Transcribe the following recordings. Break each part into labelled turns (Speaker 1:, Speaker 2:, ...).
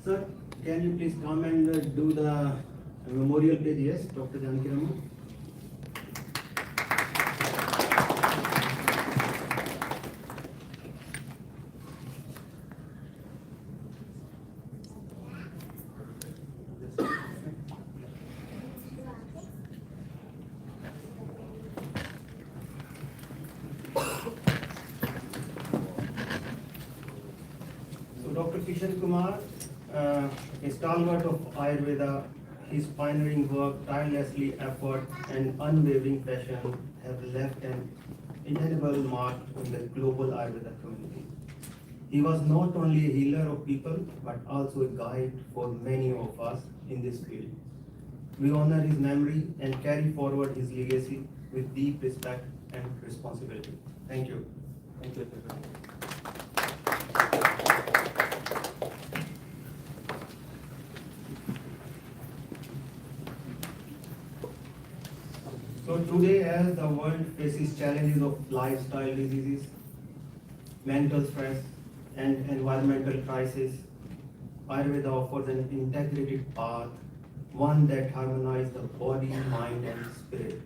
Speaker 1: Sir, can you please come and do the memorial page? Yes, Dr. Janaki Raman. So Dr. Kishan Kumar, a stalwart of Ayurveda, his pioneering work, tirelessly effort, and unwavering passion have left an indelible mark on the global Ayurveda community. He was not only a healer of people, but also a guide for many of us in this field. We honor his memory and carry forward his legacy with deep respect and responsibility. Thank you. Thank you. So today, as the world faces challenges of lifestyle diseases, mental stress, and environmental crisis, Ayurveda offers an integrated path, one that harmonizes the body, mind, and spirit,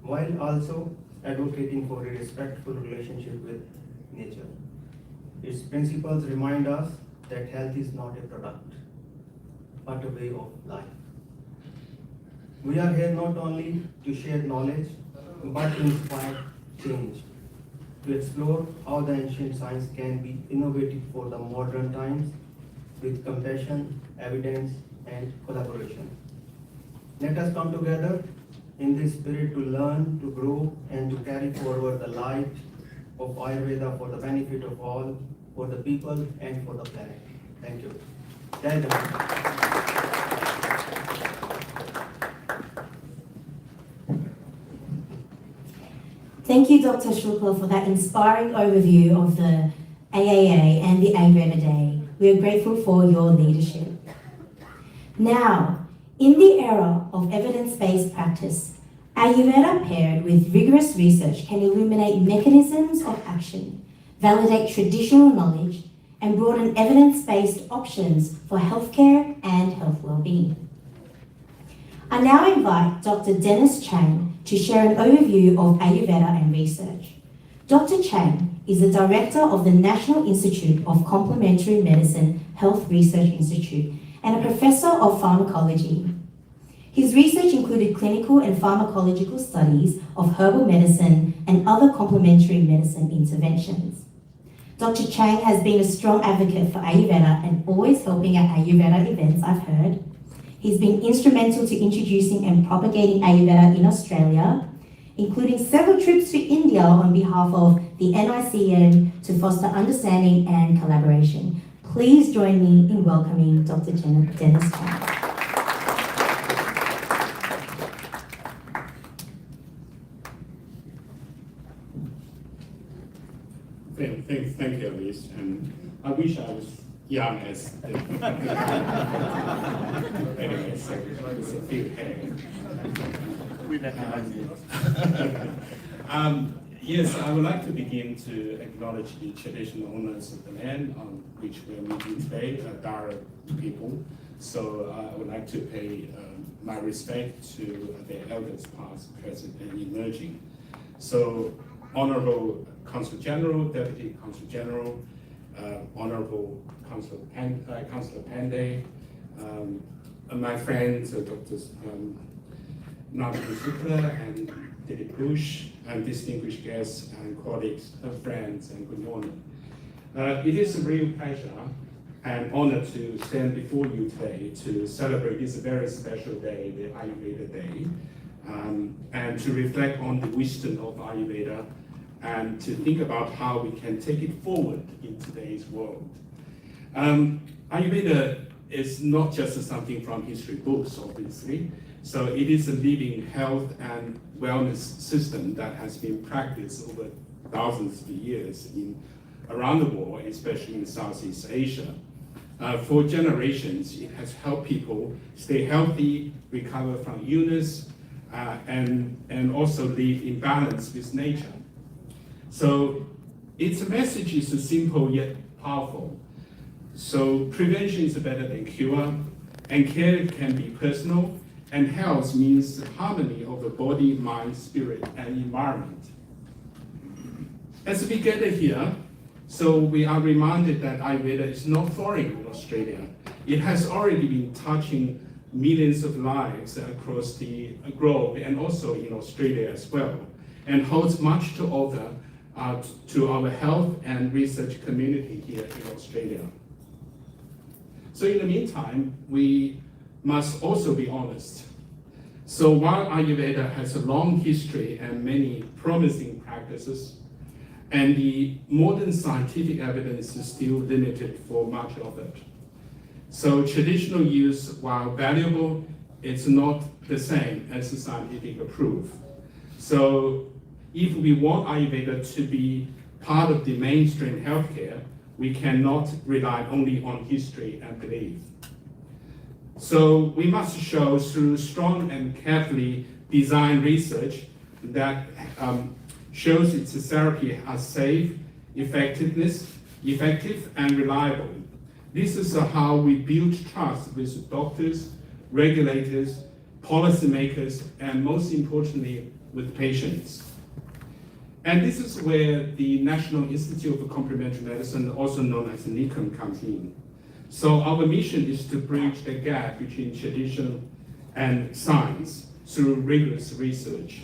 Speaker 1: while also advocating for a respectful relationship with nature. Its principles remind us that health is not a product, but a way of life. We are here not only to share knowledge, but to inspire change, to explore how the ancient science can be innovated for the modern times with compassion, evidence, and collaboration. Let us come together in this spirit to learn, to grow, and to carry forward the light of Ayurveda for the benefit of all, for the people, and for the planet. Thank you. Jai Hind.
Speaker 2: Thank you, Dr. Shukla, for that inspiring overview of the AAA and the Ayurveda Day. We are grateful for your leadership. Now, in the era of evidence-based practice, Ayurveda paired with rigorous research can illuminate mechanisms of action, validate traditional knowledge, and broaden evidence-based options for healthcare and health well-being. I now invite Dr. Dennis Chang to share an overview of Ayurveda and research. Dr. Chang is the director of the National Institute of Complementary Medicine Health Research Institute and a professor of pharmacology. His research included clinical and pharmacological studies of herbal medicine and other complementary medicine interventions. Dr. Chang has been a strong advocate for Ayurveda and always helping at Ayurveda events, I've heard. He's been instrumental to introducing and propagating Ayurveda in Australia, including several trips to India on behalf of the NICM to foster understanding and collaboration. Please join me in welcoming Dr. Dennis Chang.
Speaker 3: Thank you, Alice. And I wish I was young as anyway, so it's a few hair.
Speaker 1: We recognize
Speaker 3: Yes, I would like to begin to acknowledge the traditional owners of the land on which we are meeting today, Dara people. So I would like to pay my respect to their elders past, present, and emerging. So Honorable Consul General, Deputy Consul General, Honorable Councillor Pandey, my friends, Dr. Nadia Shukla and Dilip Bush, and distinguished guests and colleagues, friends, and good morning. It is a real pleasure and honor to stand before you today to celebrate this very special day, the Ayurveda Day, and to reflect on the wisdom of Ayurveda and to think about how we can take it forward in today's world. Ayurveda is not just something from history books, obviously. So it is a living health and wellness system that has been practiced over thousands of years around the world, especially in Southeast Asia. For generations, it has helped people stay healthy, recover from illness, and also live in balance with nature. So its message is simple yet powerful. So prevention is better than cure, and care can be personal, and health means harmony of the body, mind, spirit, and environment. As we gather here, so we are reminded that Ayurveda is not foreign in Australia. It has already been touching millions of lives across the globe and also in Australia as well, and holds much to offer to our health and research community here in Australia. So in the meantime, we must also be honest. So while Ayurveda has a long history and many promising practices, and the modern scientific evidence is still limited for much of it. So traditional use, while valuable, it's not the same as the scientific proof. So if we want Ayurveda to be part of the mainstream healthcare, we cannot rely only on history and belief. So we must show through strong and carefully designed research that shows its therapy are safe, effective, and reliable. This is how we build trust with doctors, regulators, policymakers, and most importantly, with patients. And this is where the National Institute of Complementary Medicine, also known as NICM, comes in. So our mission is to bridge the gap between tradition and science through rigorous research.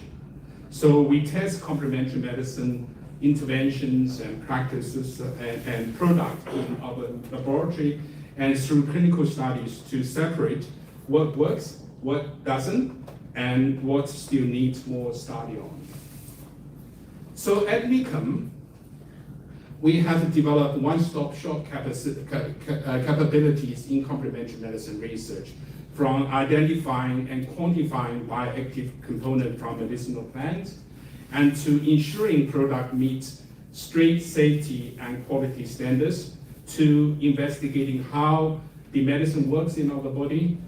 Speaker 3: So we test complementary medicine interventions and practices and products in our laboratory and through clinical studies to separate what works, what doesn't, and what still needs more study on. So at NICM, we have developed one-stop shop capabilities in complementary medicine research, from identifying and quantifying bioactive components from medicinal plants, and to ensuring product meets strict safety and quality standards, to investigating how the medicine works in our body,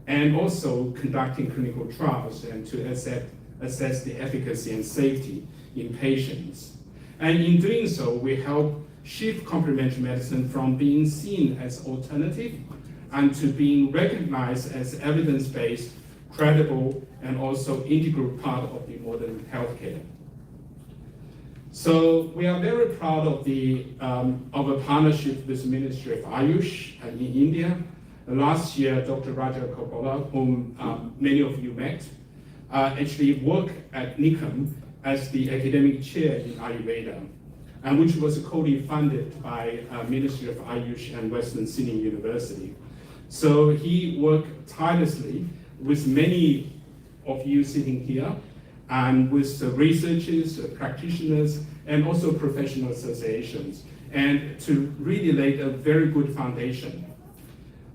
Speaker 3: and also conducting clinical trials and to assess the efficacy and safety in patients. And in doing so, we help shift complementary medicine from being seen as alternative and to being recognized as evidence-based, credible, and also integral part of the modern healthcare. So we are very proud of a partnership with the Ministry of Ayush in India. Last year, Dr. Raja Koppala, whom many of you met, actually worked at NICM as the academic chair in Ayurveda, and which was co-funded by Ministry of Ayush and Western Sydney University. So he worked tirelessly with many of you sitting here, and with researchers, practitioners, and also professional associations, and to really lay a very good foundation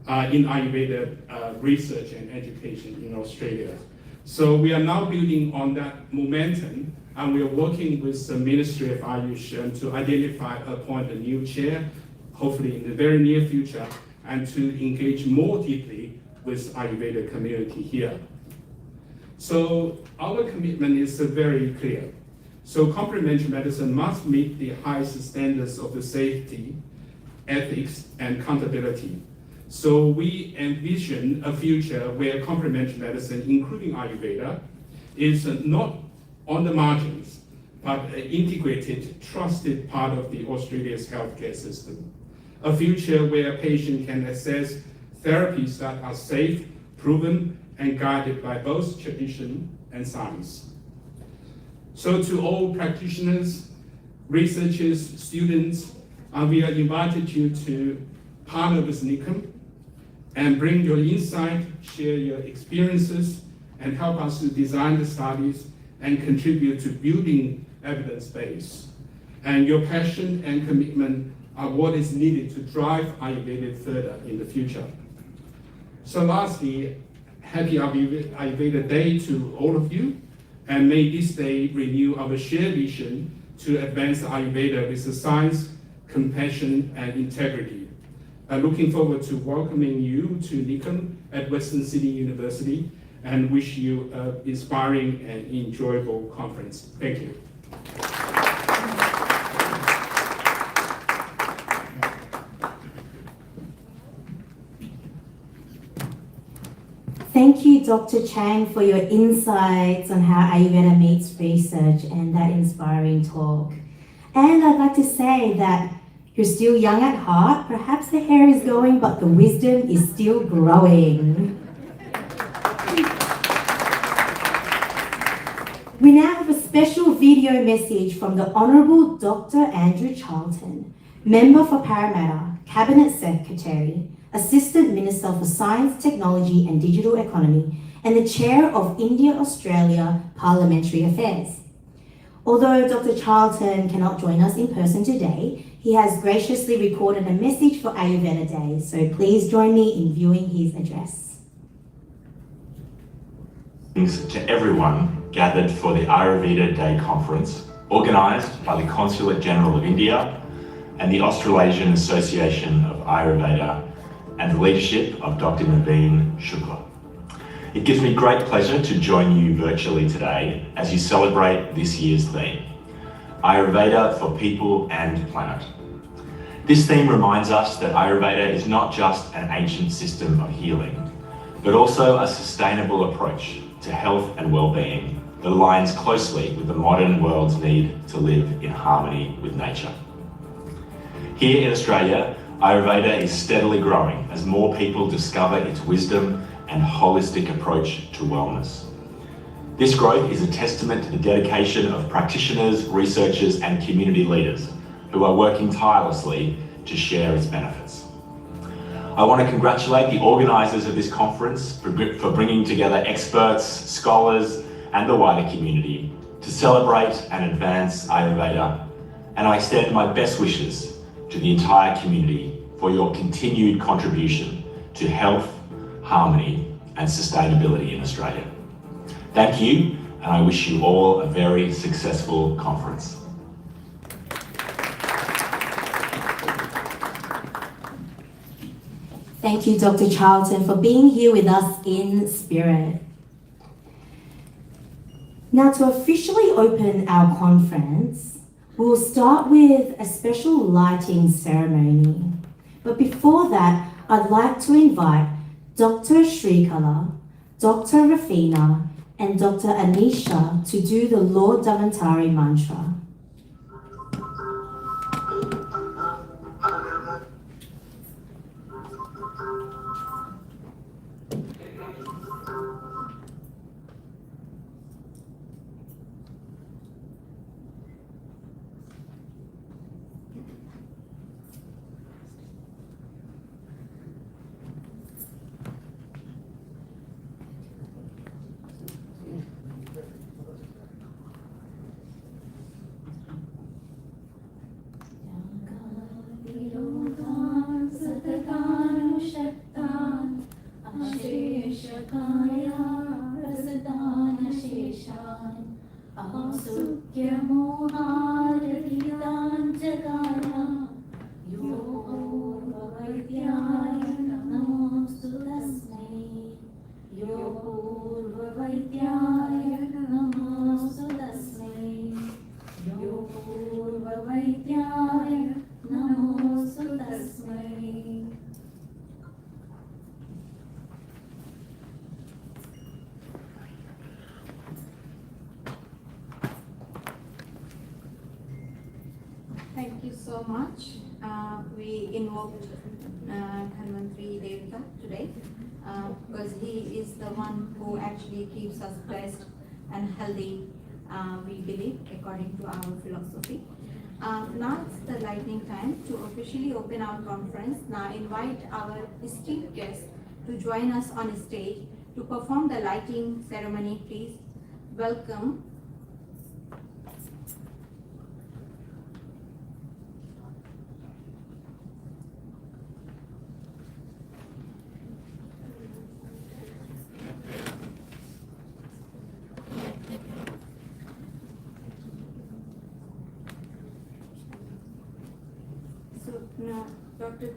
Speaker 3: in Ayurveda research and education in Australia. So we are now building on that momentum, and we are working with the Ministry of Ayush to identify, appoint a new chair, hopefully in the very near future, and to engage more deeply with Ayurveda community here. So our commitment is very clear. So complementary medicine must meet the highest standards of the safety, ethics, and accountability. So we envision a future where complementary medicine, including Ayurveda, is not on the margins, but an integrated, trusted part of the Australia's healthcare system. A future where a patient can access therapies that are safe, proven, and guided by both tradition and science. So to all practitioners, researchers, students, we are invited you to partner with NICM and bring your insight, share your experiences, and help us to design the studies and contribute to building evidence base. And your passion and commitment are what is needed to drive Ayurveda further in the future. So lastly, happy Ayurveda Day to all of you, and may this day renew our shared vision to advance Ayurveda with the science, compassion, and integrity. Looking forward to welcoming you to NICM at Western Sydney University, and wish you an inspiring and enjoyable conference. Thank you.
Speaker 2: thank you, Dr. Chang, for your insights on how Ayurveda meets research and that inspiring talk. And I'd like to say that you're still young at heart. Perhaps the hair is going, but the wisdom is still growing. We now have a special video message from the Honourable Dr. Andrew Charlton, Member for Parramatta, Cabinet Secretary, Assistant Minister for Science, Technology and Digital Economy, and the Chair of India-Australia Parliamentary Affairs. Although Dr. Charlton cannot join us in person today, he has graciously recorded a message for Ayurveda Day, so please join me in viewing his address.
Speaker 4: Thanks to everyone gathered for the Ayurveda Day conference, organised by the Consulate General of India and the Australasian Association of Ayurveda and the leadership of Dr. Naveen Shukla. It gives me great pleasure to join you virtually today as you celebrate this year's theme, Ayurveda for People and Planet. This theme reminds us that Ayurveda is not just an ancient system of healing, but also a sustainable approach to health and well-being that aligns closely with the modern world's need to live in harmony with nature. Here in Australia, Ayurveda is steadily growing as more people discover its wisdom and holistic approach to wellness. This growth is a testament to the dedication of practitioners, researchers, and community leaders who are working tirelessly to share its benefits. I want to congratulate the organisers of this conference for bringing together experts, scholars, and the wider community to celebrate and advance Ayurveda, and I extend my best wishes to the entire community for your continued contribution to health, harmony, and sustainability in Australia. Thank you, and I wish you all a very successful conference.
Speaker 2: Thank you, Dr. Charlton, for being here with us in spirit. Now, to officially open our conference, we'll start with a special lighting ceremony. But before that, I'd like to invite Dr. Shrikala, Dr. Rafina, and Dr. Anisha to do the Lord Davantari mantra.
Speaker 5: Thank you so much. We invoked Dhanvantri Devata today because he is the one who actually keeps us blessed and healthy, we believe, according to our philosophy. Now it's the lightning time to officially open our conference. Now invite our esteemed guests to join us on stage to perform the lighting ceremony. Please welcome now Dr.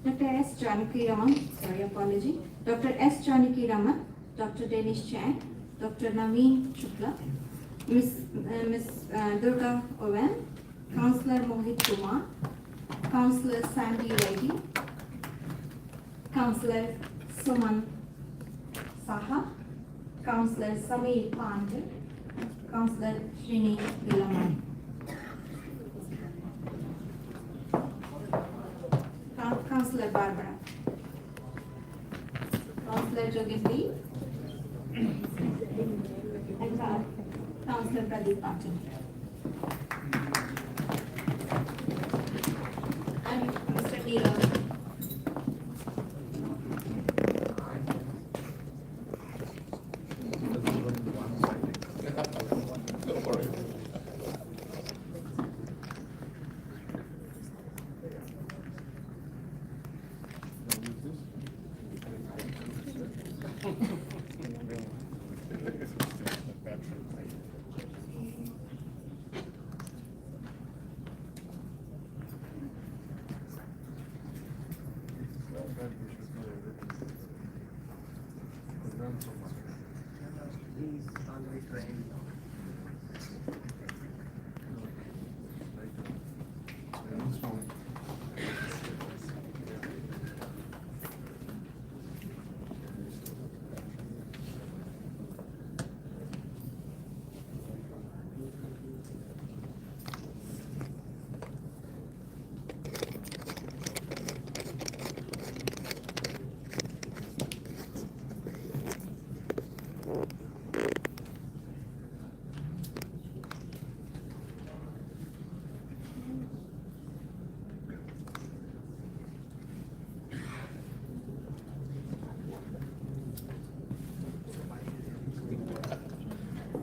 Speaker 5: Dr. S. Janaki Raman, sorry, apology. Dr. S. Janaki Raman, Dr. Dennis Chang, Dr. Naveen Shukla, Miss Durga Owen, Councillor Mohit Kumar, Councillor Sandy Reddy, Councillor Suman Saha, Councillor Samir Pandey, Councillor Srini Vilaman. Councillor Barbara, Councillor Jogindi, and Councillor Pradeep Patil. And Mr. Neerav.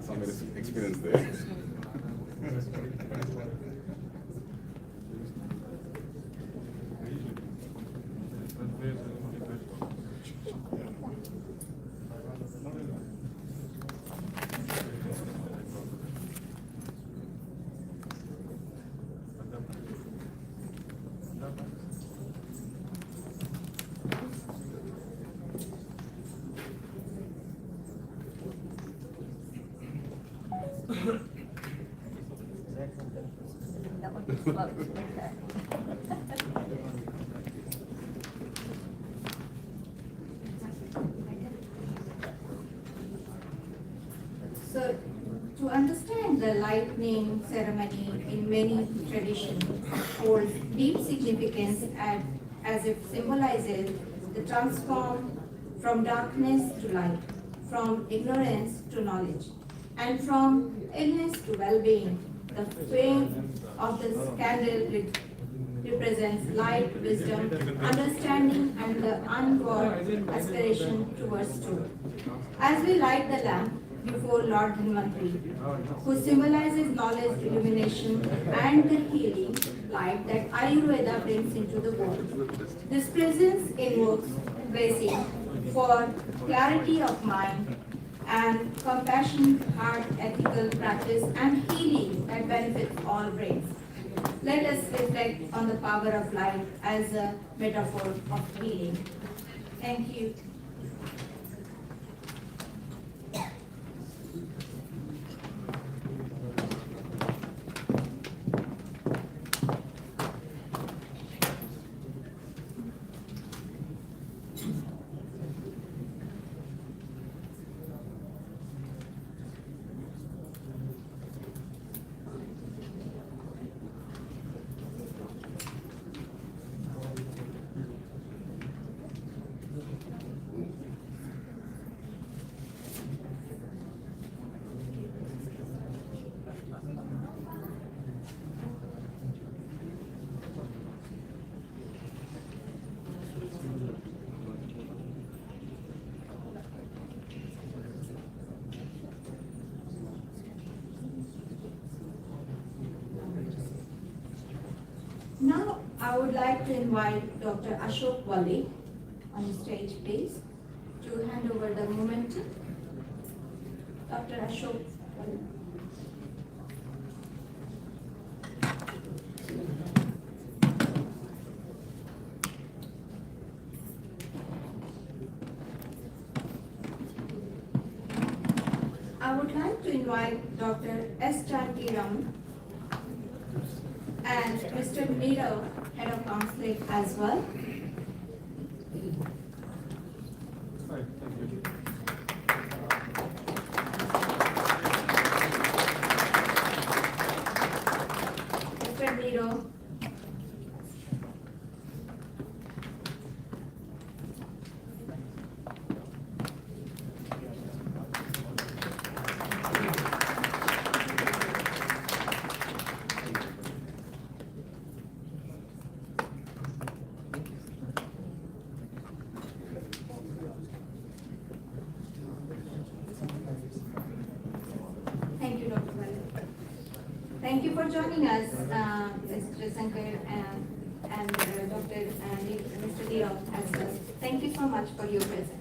Speaker 6: Some experience there.
Speaker 5: So, to understand the lightning ceremony in many traditions holds deep significance as it symbolizes the transform from darkness to light, from ignorance to knowledge, and from illness to well-being. The flame of the candle represents light, wisdom, understanding, and the onward aspiration towards truth. As we light the lamp before Lord Dhanvantari, who symbolizes knowledge, illumination, and the healing light that Ayurveda brings into the world, this presence invokes blessing for clarity of mind and compassion, heart, ethical practice, and healing that benefits all brains. Let us reflect on the power of light as a metaphor of healing. Thank you. Now, I would like to invite Dr. Ashok Wali on the stage, please, to hand over the momentum. Dr. Ashok Wali. I would would like to invite Dr. S. Ram and Mr. Nirav, Head of Counseling as well. Mr. Nirav. Thank you, Dr. Bharat. Thank you for joining us, Mr. Shankar and Dr. Mr. Nirav as well. Thank you so much for your presence.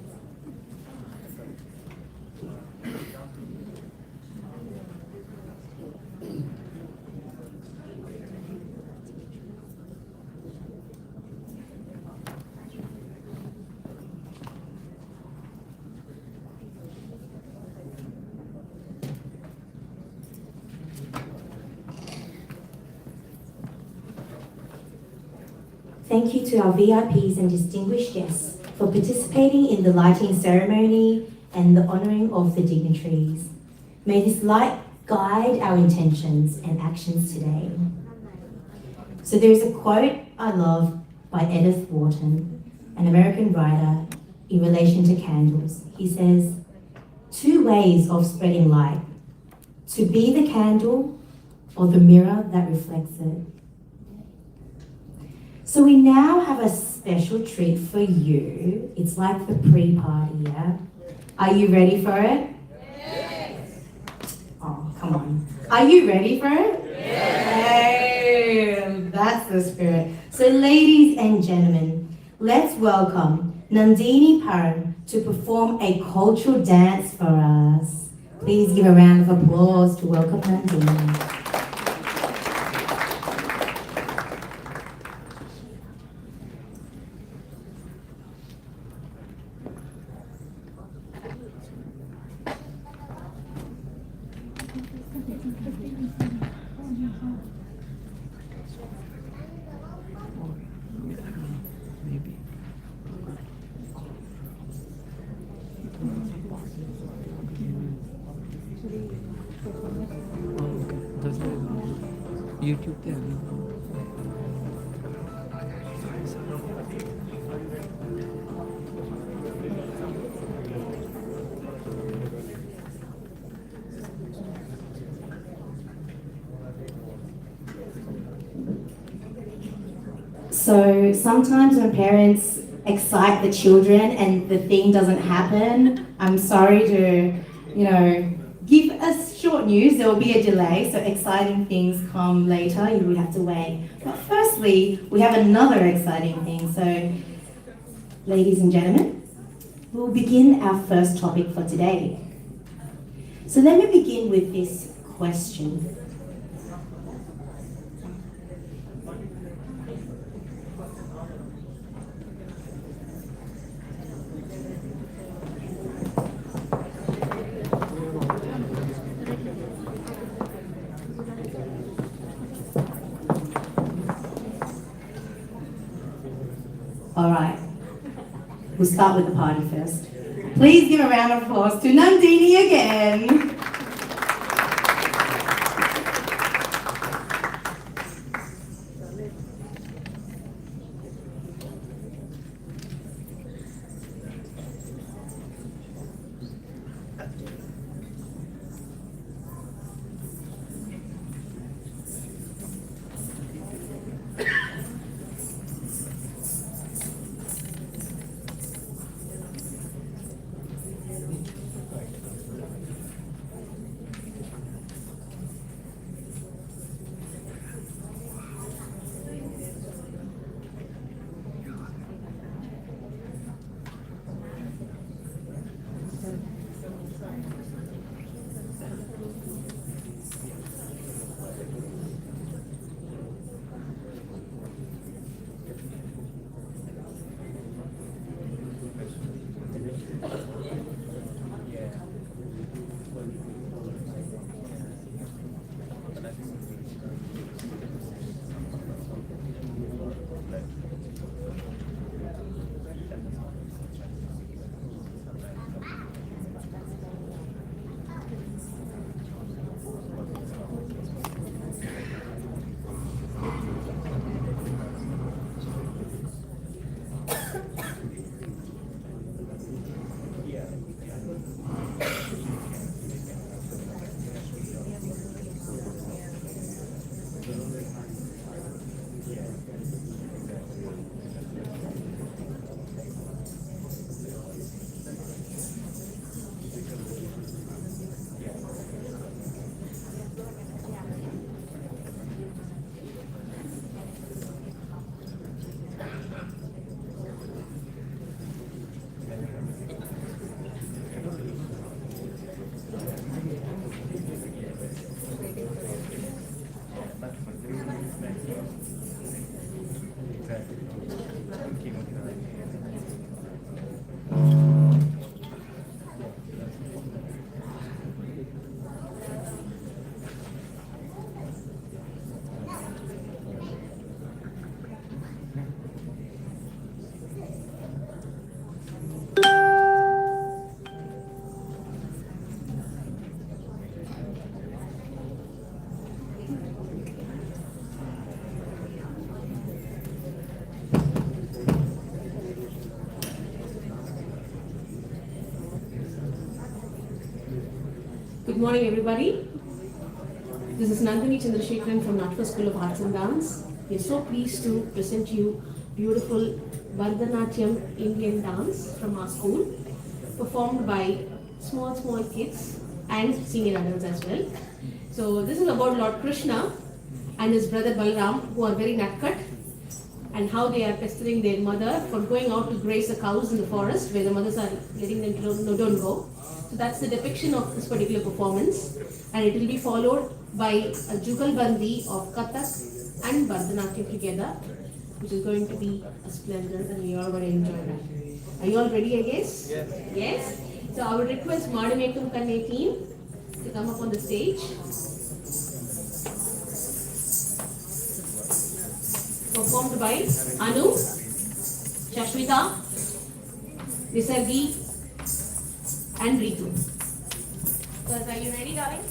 Speaker 2: Thank you to our VIPs and distinguished guests for participating in the lighting ceremony and the honouring of the dignitaries. May this light guide our intentions and actions today. So there's a quote I love by Edith Wharton, an American writer, in relation to candles. He says, "Two ways of spreading light, to be the candle or the mirror that reflects it." So we now have a special treat for you. It's like the pre-party, yeah? Are you ready for it? Yes. Oh, come on. Are you ready for it? Yes. Hey, that's the spirit. So ladies and gentlemen, let's welcome Nandini Paran to perform a cultural dance for us. Please give a round of applause to welcome Nandini.
Speaker 7: YouTube पे आ गई।
Speaker 2: So sometimes when parents excite the children and the thing doesn't happen, I'm sorry to, give us short news. There will be a delay, so exciting things come later. You would have to wait. But firstly, we have another exciting thing. So, ladies and gentlemen, we'll begin our first topic for today. So let me begin with this question. All right, we'll start with the party first. Please give a round of applause to Nandini again.
Speaker 8: Good morning, everybody. This is Nandini Chandrasekharan from Natva School of Arts and Dance. We are so pleased to present you beautiful Bharatanatyam Indian dance from our school, performed by small kids and senior adults as well. So this is about Lord Krishna and his brother Balaram, who are very nutcut, and how they are pestering their mother for going out to graze the cows in the forest where the mothers are letting them to no, don't go. So that's the depiction of this particular performance, and it will be followed by a Jugalbandi of Kathak and Bharatanatyam together, which is going to be a splendor, and we are all going to enjoy that. Are you all ready, I guess? Yes. Yes? So I would request Madamekam Kanne team to come up on the stage. Performed by Anu, Shashmita, Nisargi, and Ritu. Girls, are you ready, darling?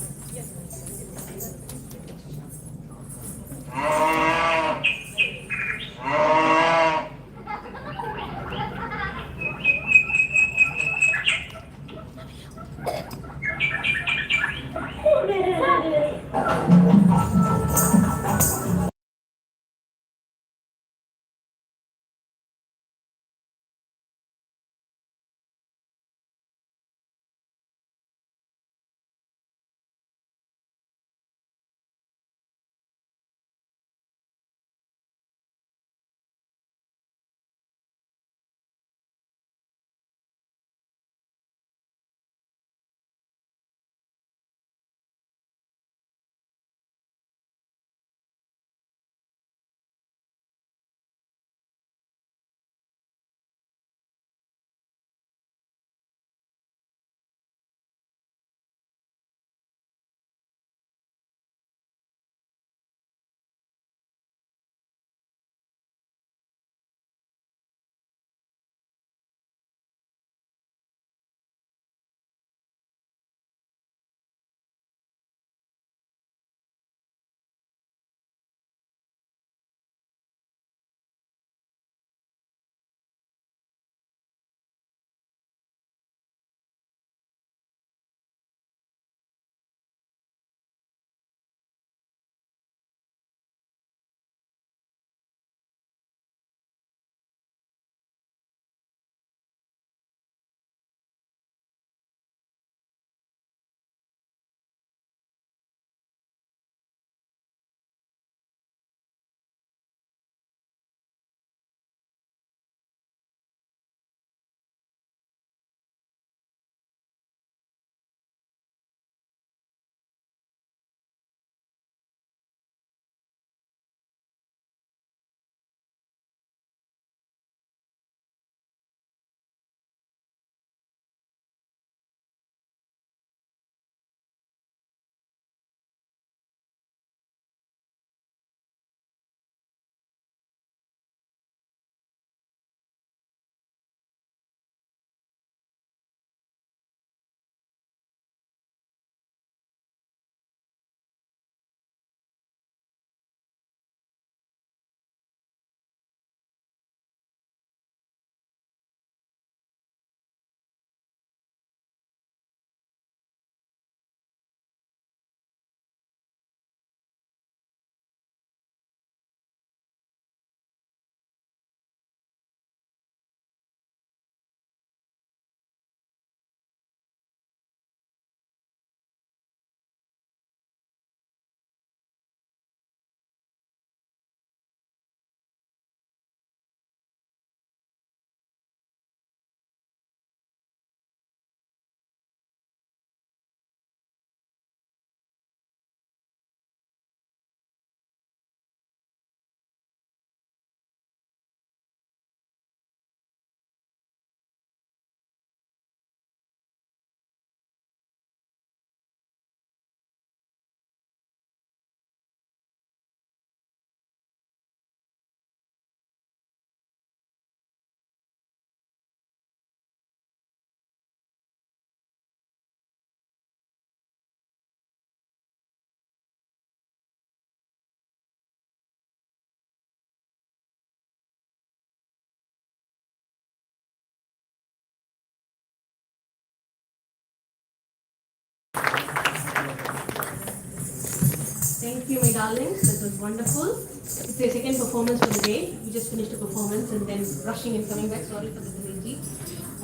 Speaker 8: Thank you, my darlings. This was wonderful. It's their second performance for the day. We just finished a performance and then rushing and coming back. Sorry for the delay.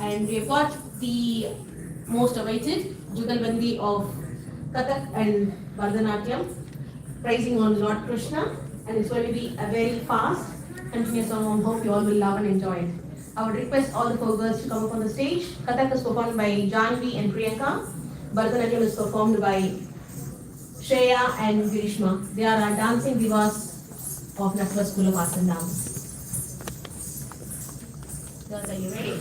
Speaker 8: And we've got the most awaited Jugalbandi of Kathak and Bharatanatyam, praising on Lord Krishna. And it's going to be a very fast, continuous song. I hope you all will love and enjoy it. I would request all the four girls to come up on the stage. Kathak is performed by Janvi and Priyanka. Bharatanatyam is performed by Shreya and Girishma. They are our dancing divas of Natwa School of Arts and Dance. Girls, are you ready?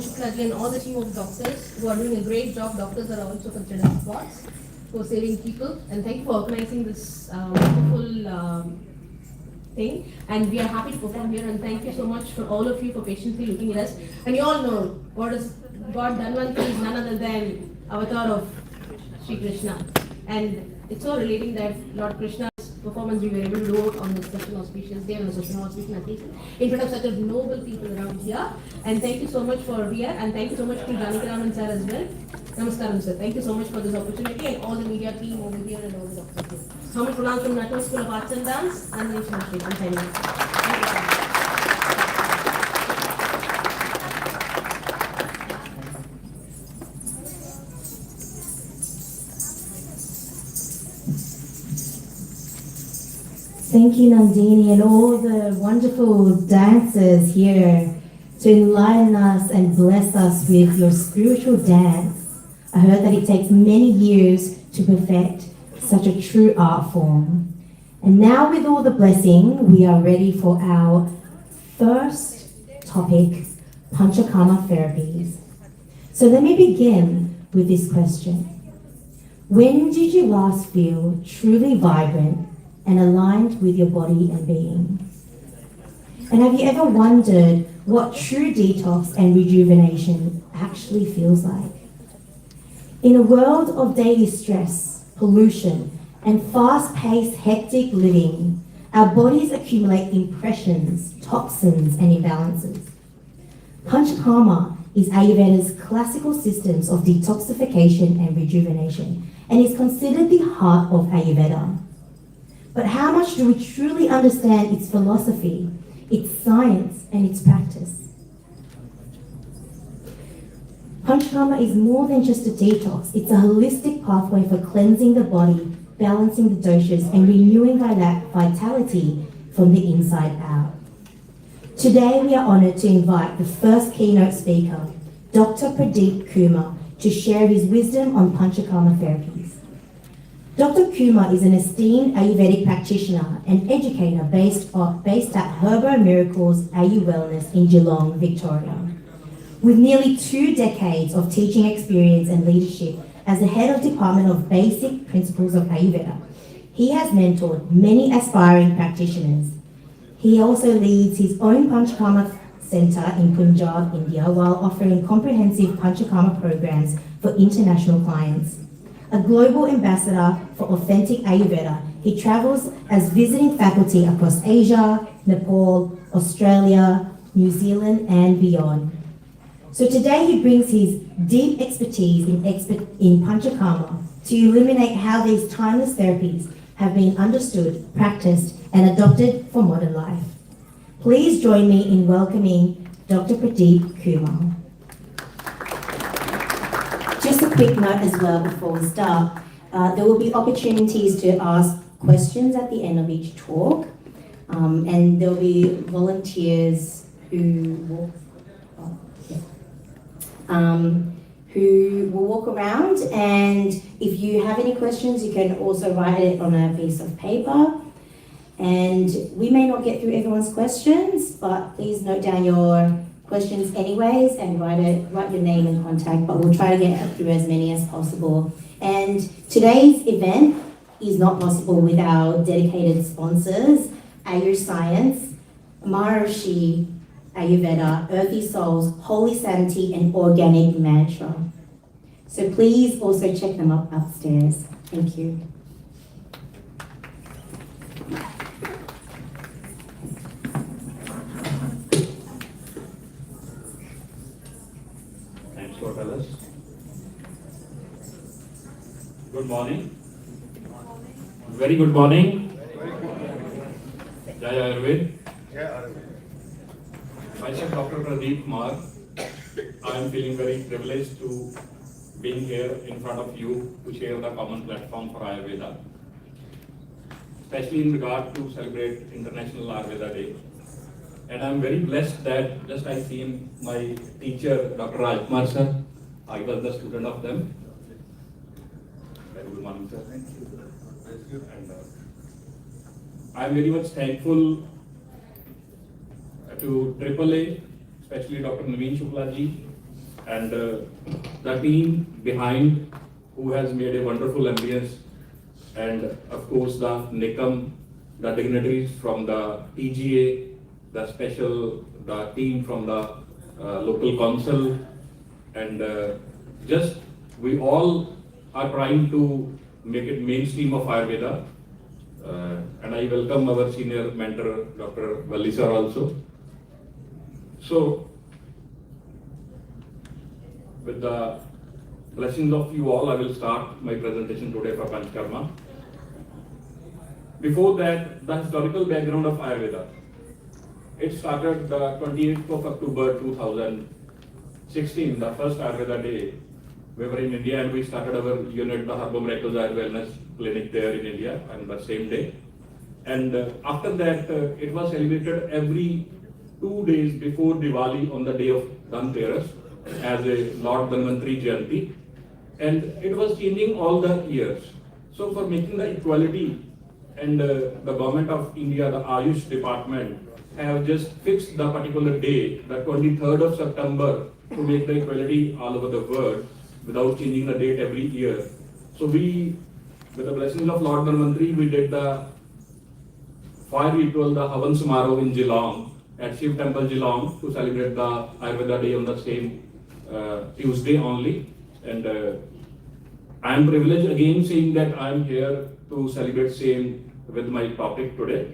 Speaker 8: Shuklaji and all the team of doctors who are doing a great job. Doctors are also considered experts for saving people. And thank you for organizing this wonderful thing. And we are happy to perform here. And thank you so much for all of you for patiently looking at us. And you all know God Dhanvantari is none other than avatar of Sri Krishna. And it's so relating that Lord Krishna's performance we were able to do on this special auspicious day, on the social auspicious occasion, in front of such a noble people around here. And thank you so much for here, and thank you so much to Janakiraman sir as well. Namaskaram sir. Thank you so much for this opportunity, and all the media team over here and all the doctors here. Thomas Pranam from Natwa School of Arts and Dance, and Nation Street. I'm signing off. Thank you so much.
Speaker 2: Thank you, Nandini, and all the wonderful dancers here to enlighten us and bless us with your spiritual dance. I heard that it takes many years to perfect such a true art form. And now, with all the blessing, we are ready for our first topic, Panchakarma therapies. So let me begin with this question. When did you last feel truly vibrant and aligned with your body and being? And have you ever wondered what true detox and rejuvenation actually feels like? In a world of daily stress, pollution, and fast-paced, hectic living, our bodies accumulate impressions, toxins, and imbalances. Panchakarma is Ayurveda's classical systems of detoxification and rejuvenation, and is considered the heart of Ayurveda. But how much do we truly understand its philosophy, its science, and its practice? Panchakarma is more than just a detox. It's a holistic pathway for cleansing the body, balancing the doshas, and renewing vitality from the inside out. Today, we are honored to invite the first keynote speaker, Dr. Pradeep Kumar, to share his wisdom on Panchakarma therapies. Dr. Kumar is an esteemed Ayurvedic practitioner and educator based at Herbo Miracles Ayu Wellness in Geelong, Victoria. With nearly 2 decades of teaching experience and leadership as the head of Department of Basic Principles of Ayurveda, he has mentored many aspiring practitioners. He also leads his own Panchakarma Centre in Punjab, India, while offering comprehensive Panchakarma programs for international clients. A global ambassador for authentic Ayurveda, he travels as visiting faculty across Asia, Nepal, Australia, New Zealand, and beyond. So today he brings his deep expertise in Panchakarma to illuminate how these timeless therapies have been understood, practiced, and adopted for modern life. Please join me in welcoming Dr. Pradeep Kumar. Just a quick note as well before we start. There will be opportunities to ask questions at the end of each talk, and there will be volunteers who will walk around, and if you have any questions, you can also write it on a piece of paper. And we may not get through everyone's questions, but please note down your questions anyways and write your name and contact, but we'll try to get through as many as possible. And today's event is not possible with our dedicated sponsors, Ayur Science, Maharishi Ayurveda, Earthy Souls, Holy Sanity, and Organic Mantra. So please also check them up upstairs. Thank you.
Speaker 3: Thanks for telling us. Good morning. Very good morning. Jai Ayurved. Myself, Dr. Pradeep Kumar. I am feeling very privileged to being here in front of you to share the common platform for Ayurveda, especially in regard to celebrate International Ayurveda Day. And I am very blessed that just I seen my teacher, Dr. Rajkumar sir. I was the student of them. Very good morning, sir. Thank you. And I am very much thankful to AAA, especially Dr. Naveen Shukla ji,
Speaker 9: and the team behind who has made a wonderful ambience, and of course the NICM, the dignitaries from the TGA, the team from the local council, and just we all are trying to make it mainstream of Ayurveda. And I welcome our senior mentor, Dr. Vichar also. So, with the blessings of you all, I will start my presentation today for Panchkarma. Before that, the historical background of Ayurveda. It started the 28th of October 2016, the first Ayurveda day. We were in India and we started our unit, the Herbal Miracles Ayurveda Wellness Clinic there in India on the same day. And after that, it was celebrated every 2 days before Diwali on the day of Dhanteras as a Lord Dhanvantari Jayanti. And it was changing all the years. So for making the equality, and the government of India, the Ayush department, have just fixed the particular day, the 23rd of September, to make the equality all over the world without changing the date every year. So we, with the blessings of Lord Dhanvantari, we did the fire ritual, the Havan Samaro in Geelong, at Shiv Temple Geelong, to celebrate the Ayurveda Day on the same Tuesday only. And I am privileged again saying that I am here to celebrate same with my topic today.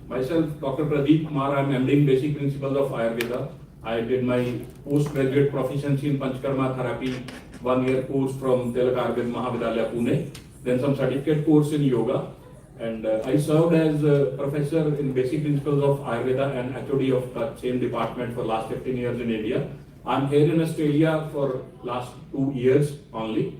Speaker 9: Myself, Dr. Pradeep Kumar, I am MD in Basic Principles of Ayurveda. I did my postgraduate proficiency in Panchkarma therapy, 1-year course from Tilak Ayurveda Mahavidyalaya, Pune, then some certificate course in yoga. And I served as a professor in Basic Principles of Ayurveda and HOD of the same department for last 15 years in India. I'm here in Australia for last 2 years only.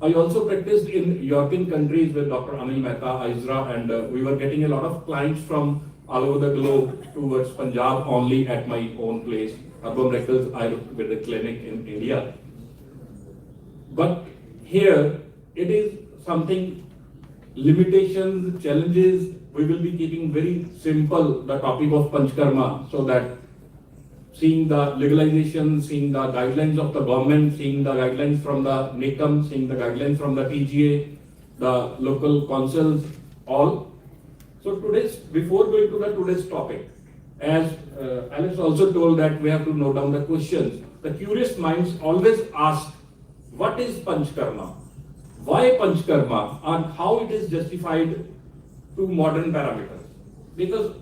Speaker 9: I also practiced in European countries with Dr. Anil Mehta, ISRA, and we were getting a lot of clients from all over the globe towards Punjab only at my own place, Herbal Miracles Ayurveda Clinic in India. But here, it is something, limitations, challenges, we will be keeping very simple the topic of Panchkarma, so that seeing the legalization, seeing the guidelines of the government, seeing the guidelines from the NICM, seeing the guidelines from the TGA, the local councils, all. So before going to today's topic, as Alex also told that we have to note down the questions. The curious minds always ask, what is Panchkarma? Why Panchkarma? And how it is justified to modern parameters? Because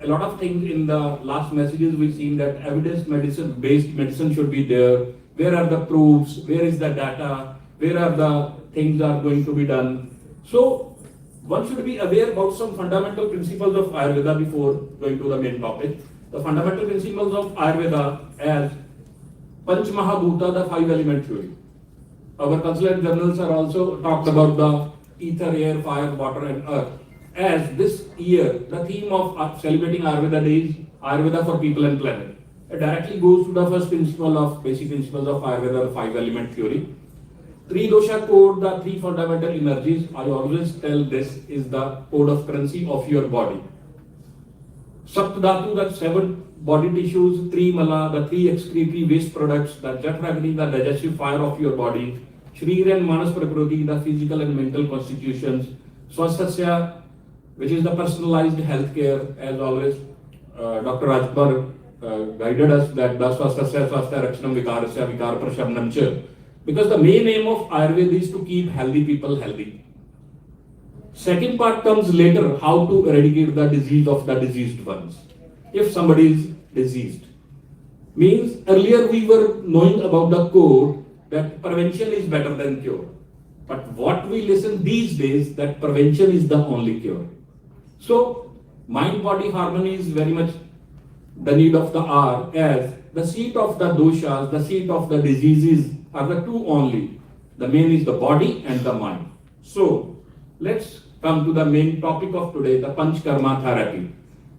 Speaker 9: a lot of things in the last messages we've seen that evidence-based medicine should be there. Where are the proofs? Where is the data? Where are the things are going to be done? So one should be aware about some fundamental principles of Ayurveda before going to the main topic. The fundamental principles of Ayurveda as Panch Mahabhuta, the 5-element theory. Our consulate journals are also talked about the ether, air, fire, water and earth. As this year, the theme of celebrating Ayurveda Day is Ayurveda for People and Planet. It directly goes to the first principle of basic principles of Ayurveda, the 5-element theory. 3 dosha code, the 3 fundamental energies. I always tell this is the code of currency of your body. Saptadhatu, the 7 body tissues, 3 mala, the 3 excretory waste products, the Jatragni, the digestive fire of your body, Shrira and Manas Prakriti, the physical and mental constitutions, Swasthasya, which is the personalized healthcare, as always, Dr. Rajpar guided us that the Swasthasya, Swasthya Rakshanam, Vikarasya, Vikar Prashamnam Cha. Because the main aim of Ayurveda is to keep healthy people healthy. Second part comes later, how to eradicate the disease of the diseased ones. If somebody is diseased. Means earlier we were knowing about the code that prevention is better than cure. But what we listen these days, that prevention is the only cure. So, mind-body harmony is very much the need of the hour, as the seat of the doshas, the seat of the diseases are the 2 only. The main is the body and the mind. So, let's come to the main topic of today, the Panchkarma therapy.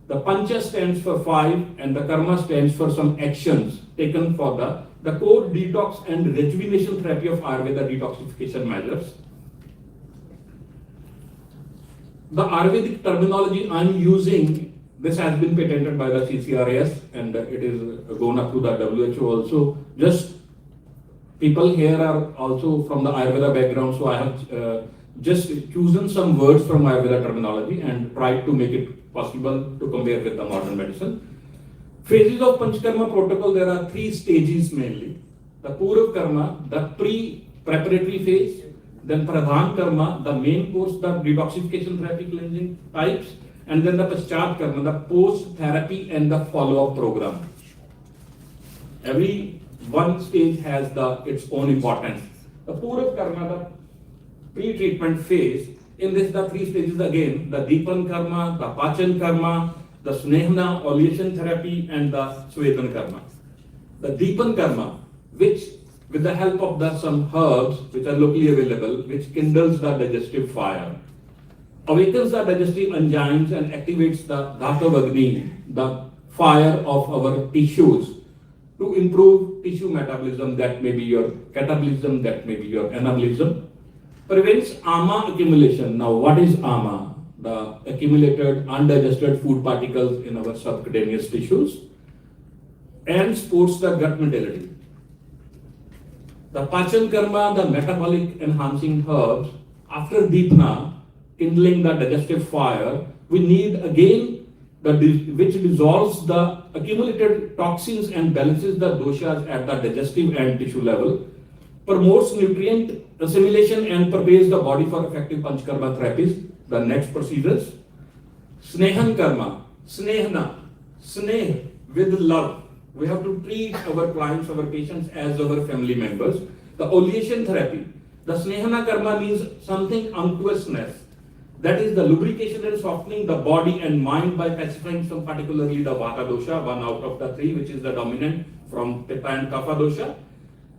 Speaker 9: The Pancha stands for 5 and the Karma stands for some actions taken for the core detox and rejuvenation therapy of Ayurveda detoxification measures. The Ayurvedic terminology I am using, This has been patented by the CCRS and it is gone up to the WHO also. Just people here are also from the Ayurveda background, so I have just chosen some words from Ayurveda terminology and tried to make it possible to compare with the modern medicine. Phases of Panchkarma protocol, there are 3 stages mainly. The Purv Karma, the pre-preparatory phase, then Pradhan Karma, the main course, the detoxification therapy cleansing types, and then the Paschat Karma, the post-therapy and the follow-up program. Every one stage has its own importance. The Purv Karma, the pre-treatment phase, in this the 3 stages again, the Deepan Karma, the Pachan Karma, the Snehna, oleation therapy, and the Svedan Karma. The Deepan Karma, which with the help of some herbs which are locally available, which kindles the digestive fire, awakens the digestive enzymes and activates the Dhatu Agni, the fire of our tissues, to improve tissue metabolism, that may be your catabolism, that may be your anabolism. Prevents ama accumulation. Now what is ama? The accumulated undigested food particles in our subcutaneous tissues, and supports the gut motility. The Pachan Karma, the metabolic enhancing herbs, after Deepna, kindling the digestive fire, we need again which dissolves the accumulated toxins and balances the doshas at the digestive and tissue level, promotes nutrient assimilation and prepares the body for effective Panchkarma therapies. The next procedures. Snehan Karma, Snehna, Sneh with love. We have to treat our clients, our patients as our family members. The oleation therapy. The Snehana Karma means something unctuousness. That is the lubrication and softening the body and mind by pacifying some particularly the Vata dosha, 1 out of the 3, which is the dominant from Pitta and Kapha dosha.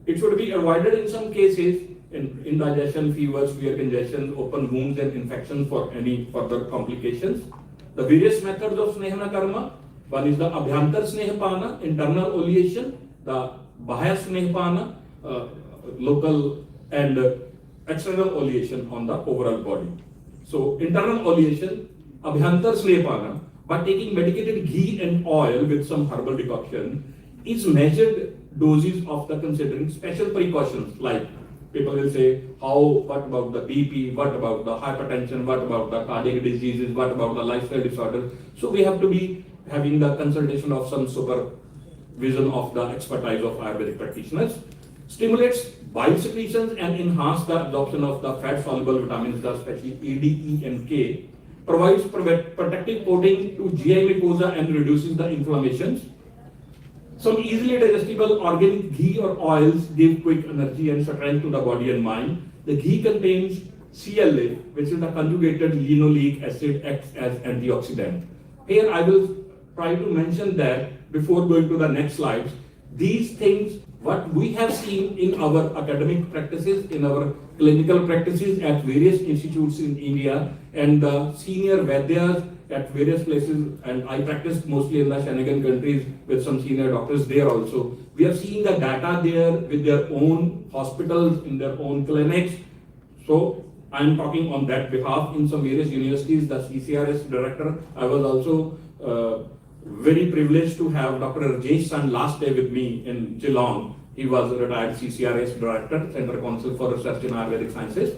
Speaker 9: It should be avoided in some cases in indigestion, fever, severe congestion, open wounds and infections for any further complications. The various methods of Snehana Karma. One is the Abhyantar Snehapana, internal oleation, the Bahya Snehapana, local and external oleation on the overall body. So internal oleation, Abhyantar Snehapana, by taking medicated ghee and oil with some herbal decoction, is measured doses of the considering special precautions, like people will say, what about the BP, what about the hypertension, what about the cardiac diseases, what about the lifestyle disorders. So we have to be having the consultation of some supervision of the expertise of Ayurvedic practitioners. Stimulates bile secretions and enhance the absorption of the fat-soluble vitamins, especially A, D, E, and K. Provides protective coating to GI mucosa and reduces the inflammations. Some easily digestible organic ghee or oils give quick energy and strength to the body and mind. The ghee contains CLA, which is the conjugated linoleic acid, acts as antioxidant. Here I will try to mention that before going to the next slides. These things, what we have seen in our academic practices, in our clinical practices at various institutes in India, and the senior Vaidyas at various places, and I practiced mostly in the Shanagan countries with some senior doctors there also. We are seeing the data there with their own hospitals, in their own clinics. So I am talking on that behalf. In some various universities, the CCRS director, I was also very privileged to have Dr. Rajesh San last day with me in Geelong. He was a retired CCRS director, Center Council for Research in Ayurvedic Sciences.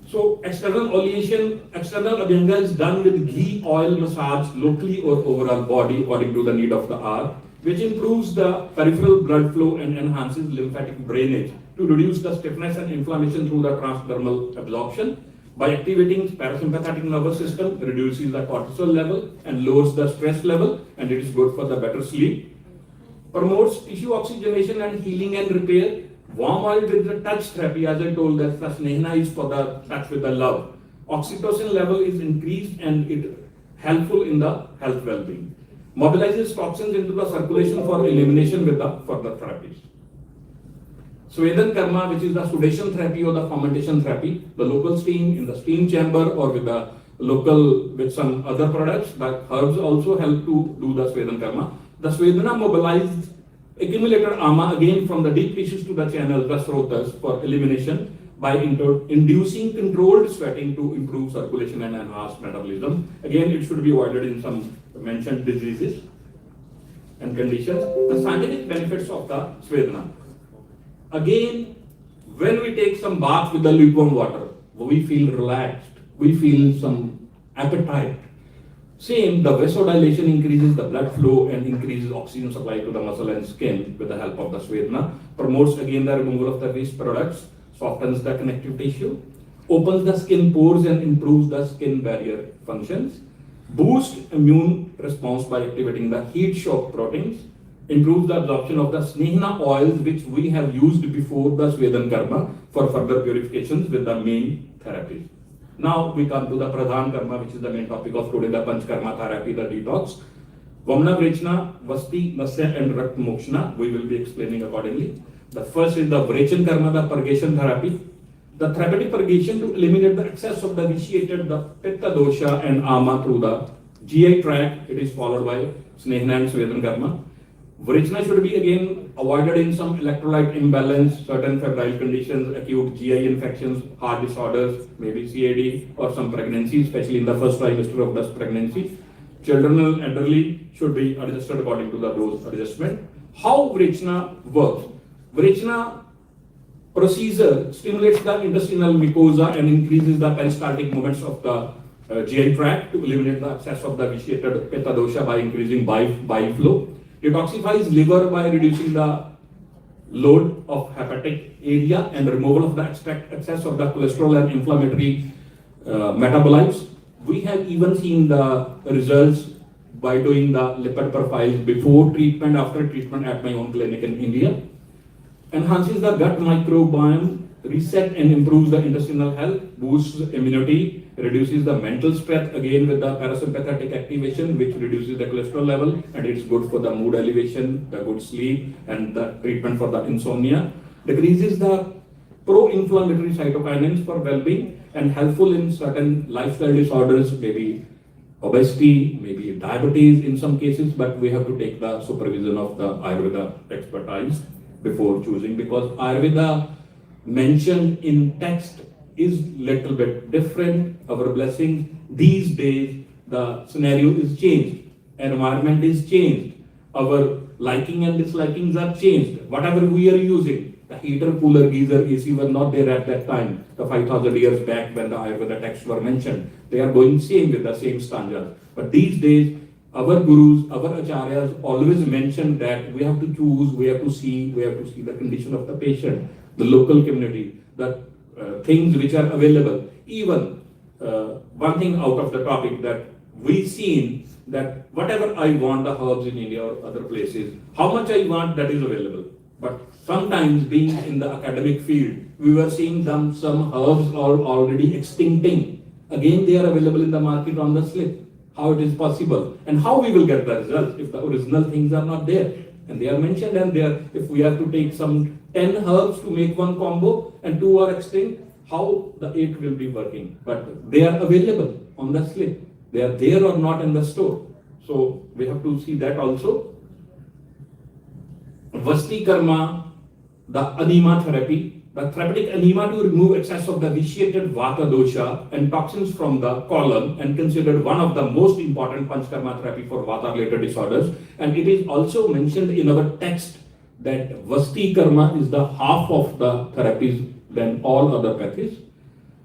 Speaker 9: So external oleation, external abhyanga is done with ghee oil massage locally or overall body according to the need of the hour, which improves the peripheral blood flow and enhances lymphatic drainage to reduce the stiffness and inflammation through the transdermal absorption. By activating parasympathetic nervous system, reduces the cortisol level and lowers the stress level, and it is good for the better sleep. Promotes tissue oxygenation and healing and repair. Warm oil with the touch therapy, as I told, that the Snehna is for the touch with the love. Oxytocin level is increased and it helpful in the health well-being. Mobilizes toxins into the circulation for elimination with the further therapies. Svedan Karma, which is the sudation therapy or the fermentation therapy, the local steam in the steam chamber or with some other products, but herbs also help to do the Svedan Karma. The Svedana mobilized accumulated ama again from the deep tissues to the channel, the srotas, for elimination. by inducing controlled sweating to improve circulation and enhance metabolism. Again, it should be avoided in some mentioned diseases and conditions. The scientific benefits of the Svedana. Again, when we take some bath with the lukewarm water, we feel relaxed, we feel some appetite. Same, the vasodilation increases the blood flow and increases oxygen supply to the muscle and skin with the help of the Svedana. Promotes again the removal of the waste products, softens the connective tissue, opens the skin pores and improves the skin barrier functions, boosts immune response by activating the heat shock proteins, improves the absorption of the Snehna oils which we have used before the Svedan Karma for further purifications with the main therapies. Now we come to the Pradhan Karma, which is the main topic of today, the Panch Karma therapy, the detox. Vamna Vrechna, Vasti, Nasya and Rakt Mokshana, we will be explaining accordingly. The first is the Vrechan Karma, the purgation therapy. The therapeutic purgation to eliminate the excess of the vitiated, the Pitta dosha and Ama through the GI tract. It is followed by Snehna and Svedan Karma. Vrechna should be again avoided in some electrolyte imbalance, certain febrile conditions, acute GI infections, heart disorders, maybe CAD or some pregnancy, especially in the first trimester of the pregnancy. Children and elderly should be adjusted according to the dose adjustment. How Vrechna works? Vrechna procedure stimulates the intestinal mucosa and increases the peristaltic movements of the GI tract to eliminate the excess of the vitiated Pitta dosha by increasing bile flow. Detoxifies liver by reducing the load of hepatic area and removal of the excess of the cholesterol and inflammatory metabolites. We have even seen the results by doing the lipid profiles before treatment, after treatment at my own clinic in India. Enhances the gut microbiome, reset and improves the intestinal health, boosts immunity, reduces the mental stress again with the parasympathetic activation, which reduces the cholesterol level, and it's good for the mood elevation, the good sleep, and the treatment for the insomnia. Decreases the pro-inflammatory cytokinins for well-being and helpful in certain lifestyle disorders, maybe obesity, maybe diabetes in some cases, but we have to take the supervision of the Ayurveda expertise before choosing, because Ayurveda mentioned in text is little bit different. Our blessings these days, the scenario is changed, environment is changed, our liking and dislikings are changed. Whatever we are using, the heater, cooler, geyser, AC were not there at that time, the 5,000 years back when the Ayurveda texts were mentioned. They are going same with the same standards. But these days, our gurus, our acharyas always mention that we have to choose, we have to see the condition of the patient, the local community, the things which are available. Even one thing out of the topic that we've seen, that whatever I want, the herbs in India or other places, how much I want, that is available. But sometimes being in the academic field, we were seeing some herbs are already extincting. Again, they are available in the market on the slip. How it is possible? And how we will get the results if the original things are not there? And they are mentioned, and there, if we have to take some 10 herbs to make one combo and 2 are extinct, how the 8 will be working? But they are available on the slip. They are there or not in the store. So we have to see that also. Vasti Karma, the anema therapy, the therapeutic enema to remove excess of the vitiated Vata dosha and toxins from the colon, and considered one of the most important Panchkarma therapy for Vata related disorders. And it is also mentioned in our text that Vasti Karma is the half of the therapies than all other pathies.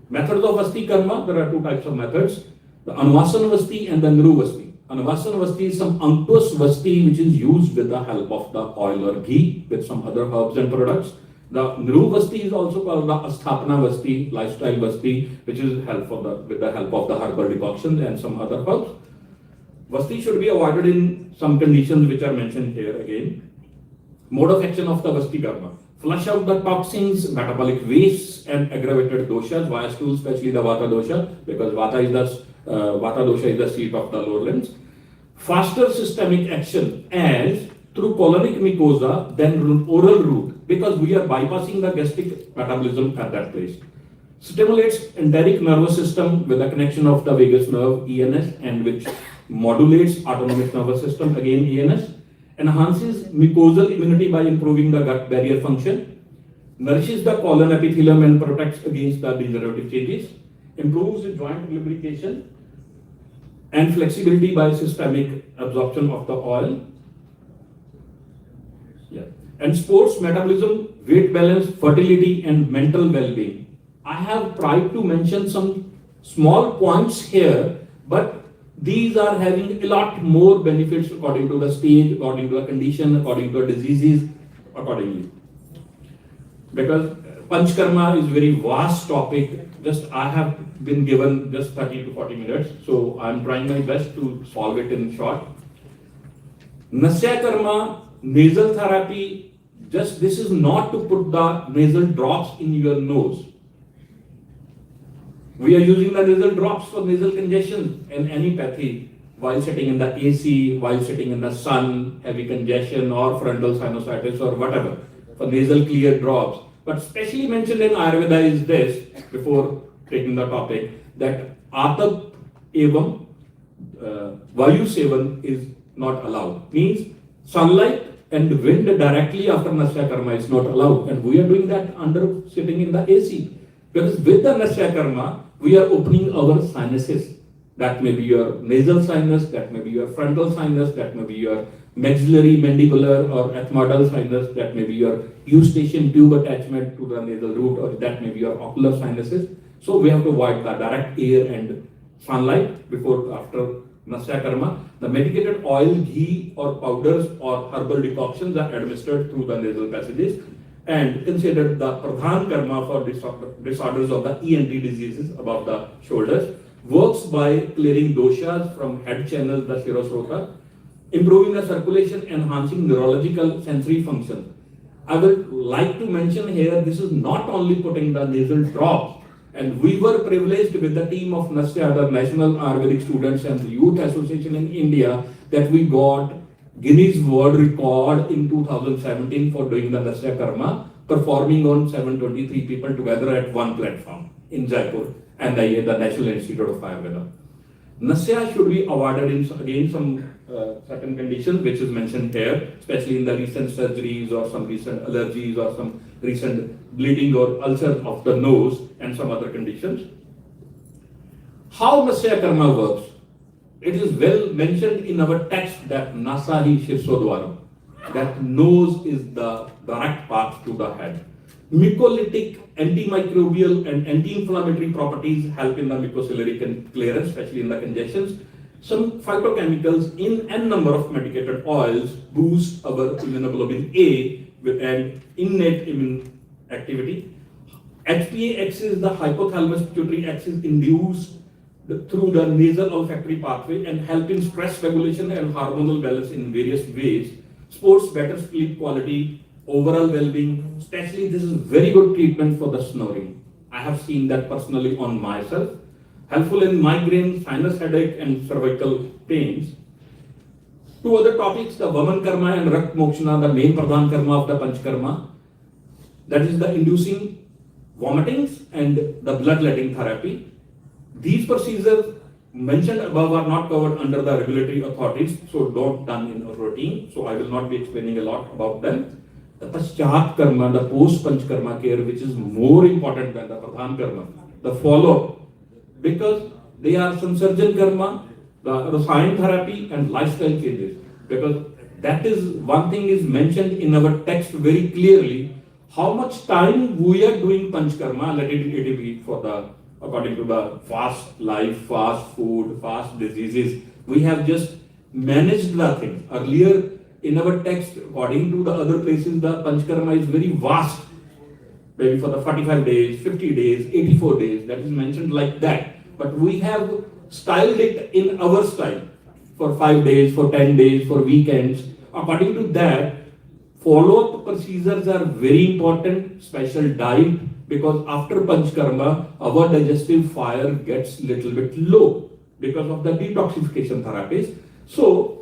Speaker 9: Methods of Vasti Karma, there are 2 types of methods, the Anvasana Vasti and the Niru Vasti. Anvasana Vasti is some unctuous Vasti which is used with the help of the oil or ghee with some other herbs and products. The Niru Vasti is also called the Asthapana Vasti, lifestyle Vasti, which is with the help of the herbal decoctions and some other herbs. Vasti should be avoided in some conditions which are mentioned here again. Mode of action of the Vasti Karma: flush out the toxins, metabolic wastes, and aggravated doshas via stool, especially the Vata dosha, because Vata dosha is the seat of the lower limbs. Faster systemic action as through colonic mucosa than oral route, because we are bypassing the gastric metabolism at that place. Stimulates enteric nervous system with the connection of the vagus nerve, ENS, and which modulates autonomic nervous system, again ENS. Enhances mucosal immunity by improving the gut barrier function. nourishes the colon epithelium and protects against the degenerative changes, improves the joint lubrication and flexibility by systemic absorption of the oil. Yeah. And supports metabolism, weight balance, fertility, and mental well-being. I have tried to mention some small points here, but these are having a lot more benefits according to the stage, according to the condition, according to the diseases, accordingly. Because Panchkarma is very vast topic. Just I have been given just 30 to 40 minutes, so I'm trying my best to solve it in short. Nasya Karma, nasal therapy, just this is not to put the nasal drops in your nose. We are using the nasal drops for nasal congestion and anipathy while sitting in the AC, while sitting in the sun, heavy congestion or frontal sinusitis or whatever, for nasal clear drops. But specially mentioned in Ayurveda is this, before taking the topic, that Atab Evam Vayu Sevan is not allowed. Means sunlight and wind directly after Nasya Karma is not allowed. And we are doing that under sitting in the AC. Because with the Nasya Karma, we are opening our sinuses. That may be your nasal sinus, that may be your frontal sinus, that may be your maxillary, mandibular or ethmoidal sinus, that may be your eustachian tube attachment to the nasal root, or that may be your ocular sinuses. So we have to avoid the direct air and sunlight before, after Nasya Karma. The medicated oil, ghee or powders or herbal decoctions are administered through the nasal passages and considered the Pradhan Karma for disorders of the ENT diseases above the shoulders. Works by clearing doshas from head channels, the Shirosrota, improving the circulation, enhancing neurological sensory function. I would like to mention here, this is not only putting the nasal drops, and we were privileged with the team of NASYA, the National Ayurvedic Students and Youth Association in India, that we got Guinness World Record in 2017 for doing the Nasya Karma, performing on 723 people together at one platform in Jaipur and the National Institute of Ayurveda. Nasya should be awarded in again some certain conditions which is mentioned here, especially in the recent surgeries or some recent allergies or some recent bleeding or ulcer of the nose and some other conditions. How Nasya Karma works? It is well mentioned in our text that Nasahi Shirsodwaram, that nose is the direct path to the head. Mucolytic, antimicrobial and anti-inflammatory properties help in the mucociliary clearance, especially in the congestions. Some phytochemicals in n number of medicated oils boost our immunoglobulin A with an innate immune activity. HPA axis, the hypothalamus pituitary axis, induced through the nasal olfactory pathway and help in stress regulation and hormonal balance in various ways. Supports better sleep quality, overall well-being. Especially this is very good treatment for the snoring. I have seen that personally on myself. Helpful in migraine, sinus headache and cervical pains. Two other topics, the Vaman Karma and Rakt Mokshana, the main Pradhan Karma of the Panch Karma. That is the inducing vomitings and the bloodletting therapy. These procedures mentioned above are not covered under the regulatory authorities, so don't done in a routine. So I will not be explaining a lot about them. The Paschat Karma, the post-Panch Karma care, which is more important than the Pradhan Karma, the follow-up, because they are Sansarjan Karma, the Rasayan therapy and lifestyle changes. Because that is one thing is mentioned in our text very clearly, how much time we are doing Panch Karma, let it be for the according to the fast life, fast food, fast diseases. We have just managed the thing. Earlier in our text, according to the other places, the Panch Karma is very vast. Maybe for the 45 days, 50 days, 84 days, that is mentioned like that. But we have styled it in our style for 5 days, for 10 days, for weekends. According to that, follow-up procedures are very important, special diet, because after Panch Karma, our digestive fire gets little bit low because of the detoxification therapies. So,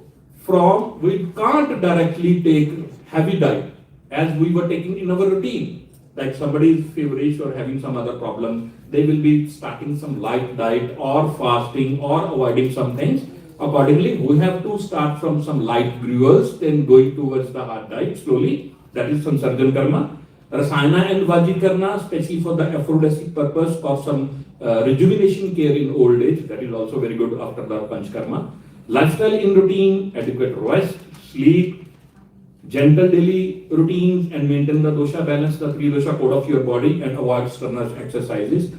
Speaker 9: we can't directly take heavy diet as we were taking in our routine. Like somebody is feverish or having some other problem, they will be starting some light diet or fasting or avoiding some things. Accordingly, we have to start from some light gruels, then going towards the hard diet slowly. That is Sansarjan Karma. Rasayana and Vajikarna, especially for the aphrodisiac purpose, for some rejuvenation care in old age, that is also very good after the Panchkarma. Lifestyle in routine, adequate rest, sleep, gentle daily routines, and maintain the dosha balance, the three dosha code of your body, and avoid strenuous exercises.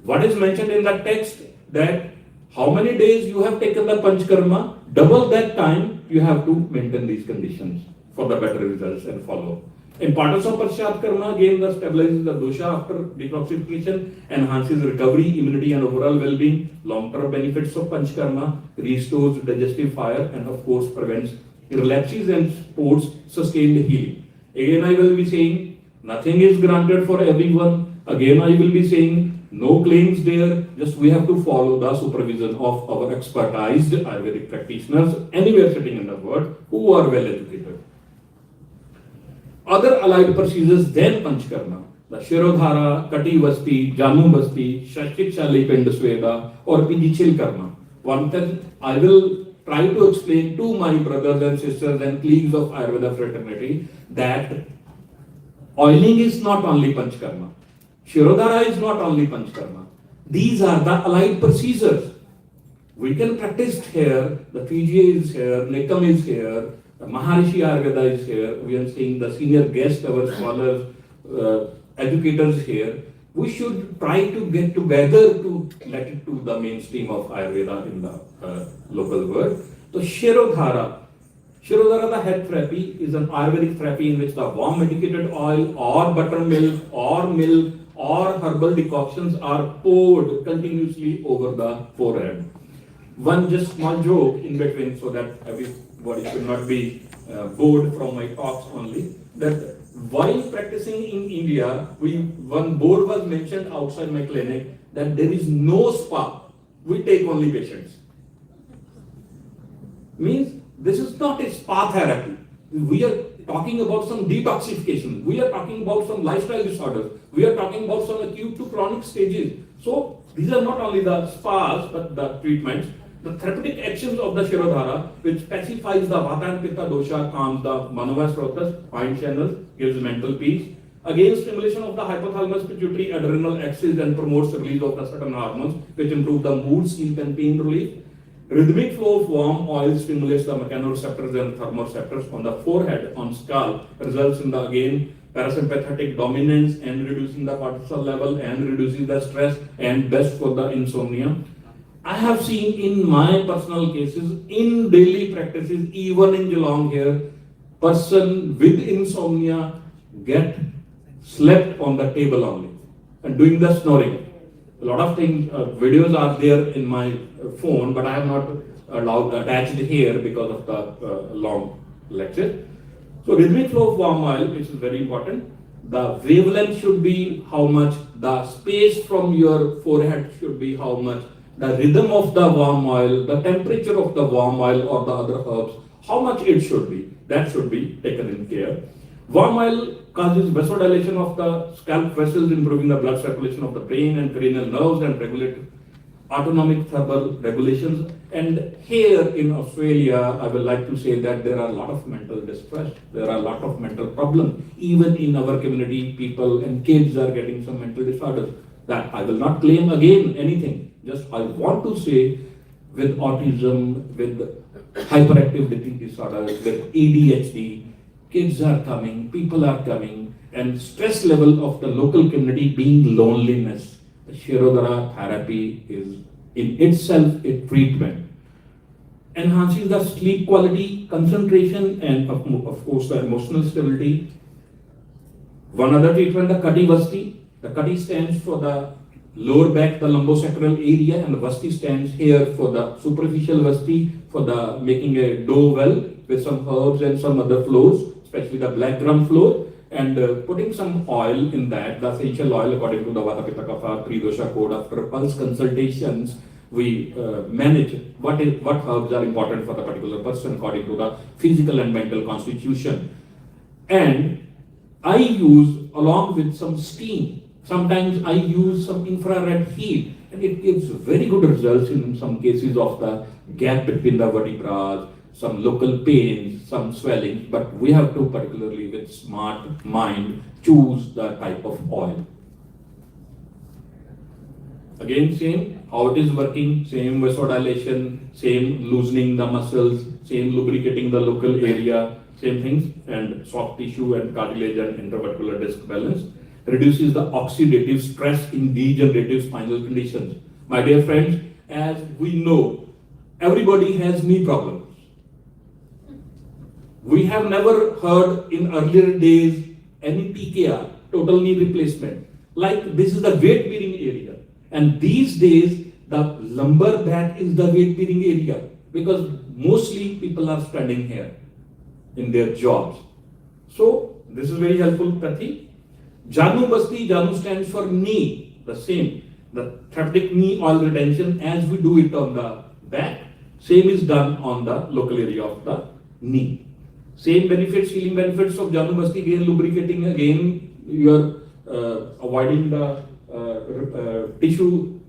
Speaker 9: What is mentioned in the text that how many days you have taken the Panchkarma, double that time you have to maintain these conditions for the better results and follow. Importance of Prasad Karma, again, the stabilizes the dosha after detoxification, enhances recovery, immunity, and overall well-being. Long-term benefits of Panchkarma, restores digestive fire, and of course prevents relapses and supports sustained healing. Again, I will be saying nothing is granted for everyone. Again, I will be saying no claims there. Just we have to follow the supervision of our expertised Ayurvedic practitioners anywhere sitting in the world who are well educated. Other allied procedures than Panchkarma, the Shirodhara, Kati Vasti, Janu Vasti, Shashik Shali Pendasweda, or Pijichil Karma. One thing I will try to explain to my brothers and sisters and colleagues of Ayurveda fraternity that oiling is not only Panchkarma. Shirodhara is not only Panchkarma. These are the allied procedures. We can practice here, the PGA is here, Nikam is here, Maharishi Ayurveda is here, we are seeing the senior guests, our scholars, educators here. We should try to get together to let it to the mainstream of Ayurveda in the local world. So Shirodhara, the head therapy is an Ayurvedic therapy in which the warm medicated oil or buttermilk or herbal decoctions are poured continuously over the forehead. One just small joke in between so that everybody should not be bored from my talks only, that while practicing in India, one board was mentioned outside my clinic that there is no spa, we take only patients. Means this is not a spa therapy. We are talking about some detoxification. We are talking about some lifestyle disorders. We are talking about some acute to chronic stages. So these are not only the spas, but the treatments. The therapeutic actions of the Shirodhara, which specifies the Vata and Pitta dosha, calms the Manavasrotas, fine channels, gives mental peace. Again, stimulation of the hypothalamus, pituitary, adrenal axis, and promotes release of the certain hormones, which improve the mood, sleep, and pain relief. Rhythmic flow of warm oil stimulates the mechanoreceptors and thermoreceptors on the forehead, on skull, results in the, again, parasympathetic dominance and reducing the cortisol level and reducing the stress and best for the insomnia. I have seen in my personal cases, in daily practices, even in Geelong here, person with insomnia get slept on the table only and doing the snoring. A lot of things, videos are there in my phone, but I have not attached here because of the long lecture. So rhythmic flow of warm oil, which is very important. The wavelength should be how much, the space from your forehead should be how much, the rhythm of the warm oil, the temperature of the warm oil or the other herbs, how much it should be, that should be taken in care. Warm oil causes vasodilation of the scalp vessels, improving the blood circulation of the brain and cranial nerves and regulate autonomic thermal regulations. And here in Australia, I would like to say that there are a lot of mental distress, there are a lot of mental problems. Even in our community, people and kids are getting some mental disorders. That I will not claim again anything. Just I want to say with autism, with hyperactivity disorders, with ADHD, kids are coming, people are coming, and stress level of the local community being loneliness. The Shirodhara therapy is in itself a treatment. Enhancing the sleep quality, concentration, and of course the emotional stability. One other treatment, the Kati Vasti. The Kati stands for the lower back, the lumbosacral area, and the Vasti stands here for the superficial Vasti, for the making a dough well with some herbs and some other flours, especially the black gram flour, and putting some oil in that, the essential oil according to the Vata Pitta Kapha 3 dosha code. After pulse consultations, we manage what herbs are important for the particular person according to the physical and mental constitution. And I use along with some steam. Sometimes I use some infrared heat, and it gives very good results in some cases of the gap between the vertebrae, some local pains, some swelling, but we have to particularly with smart mind choose the type of oil. Again, same, how it is working, same vasodilation, same loosening the muscles, same lubricating the local area, same things, and soft tissue and cartilage and intervertebral disc balance. Reduces the oxidative stress in degenerative spinal conditions. My dear friends, as we know, everybody has knee problems. We have never heard in earlier days any TKR, total knee replacement. Like this is the weight bearing area. And these days, the lumbar back is the weight bearing area because mostly people are standing here in their jobs. So this is very helpful, Kathy. Janu Basti, Janu stands for knee, the same. The therapeutic knee oil retention as we do it on the back, same is done on the local area of the knee. Same benefits, healing benefits of Janu Basti, again lubricating, again you are avoiding the tissue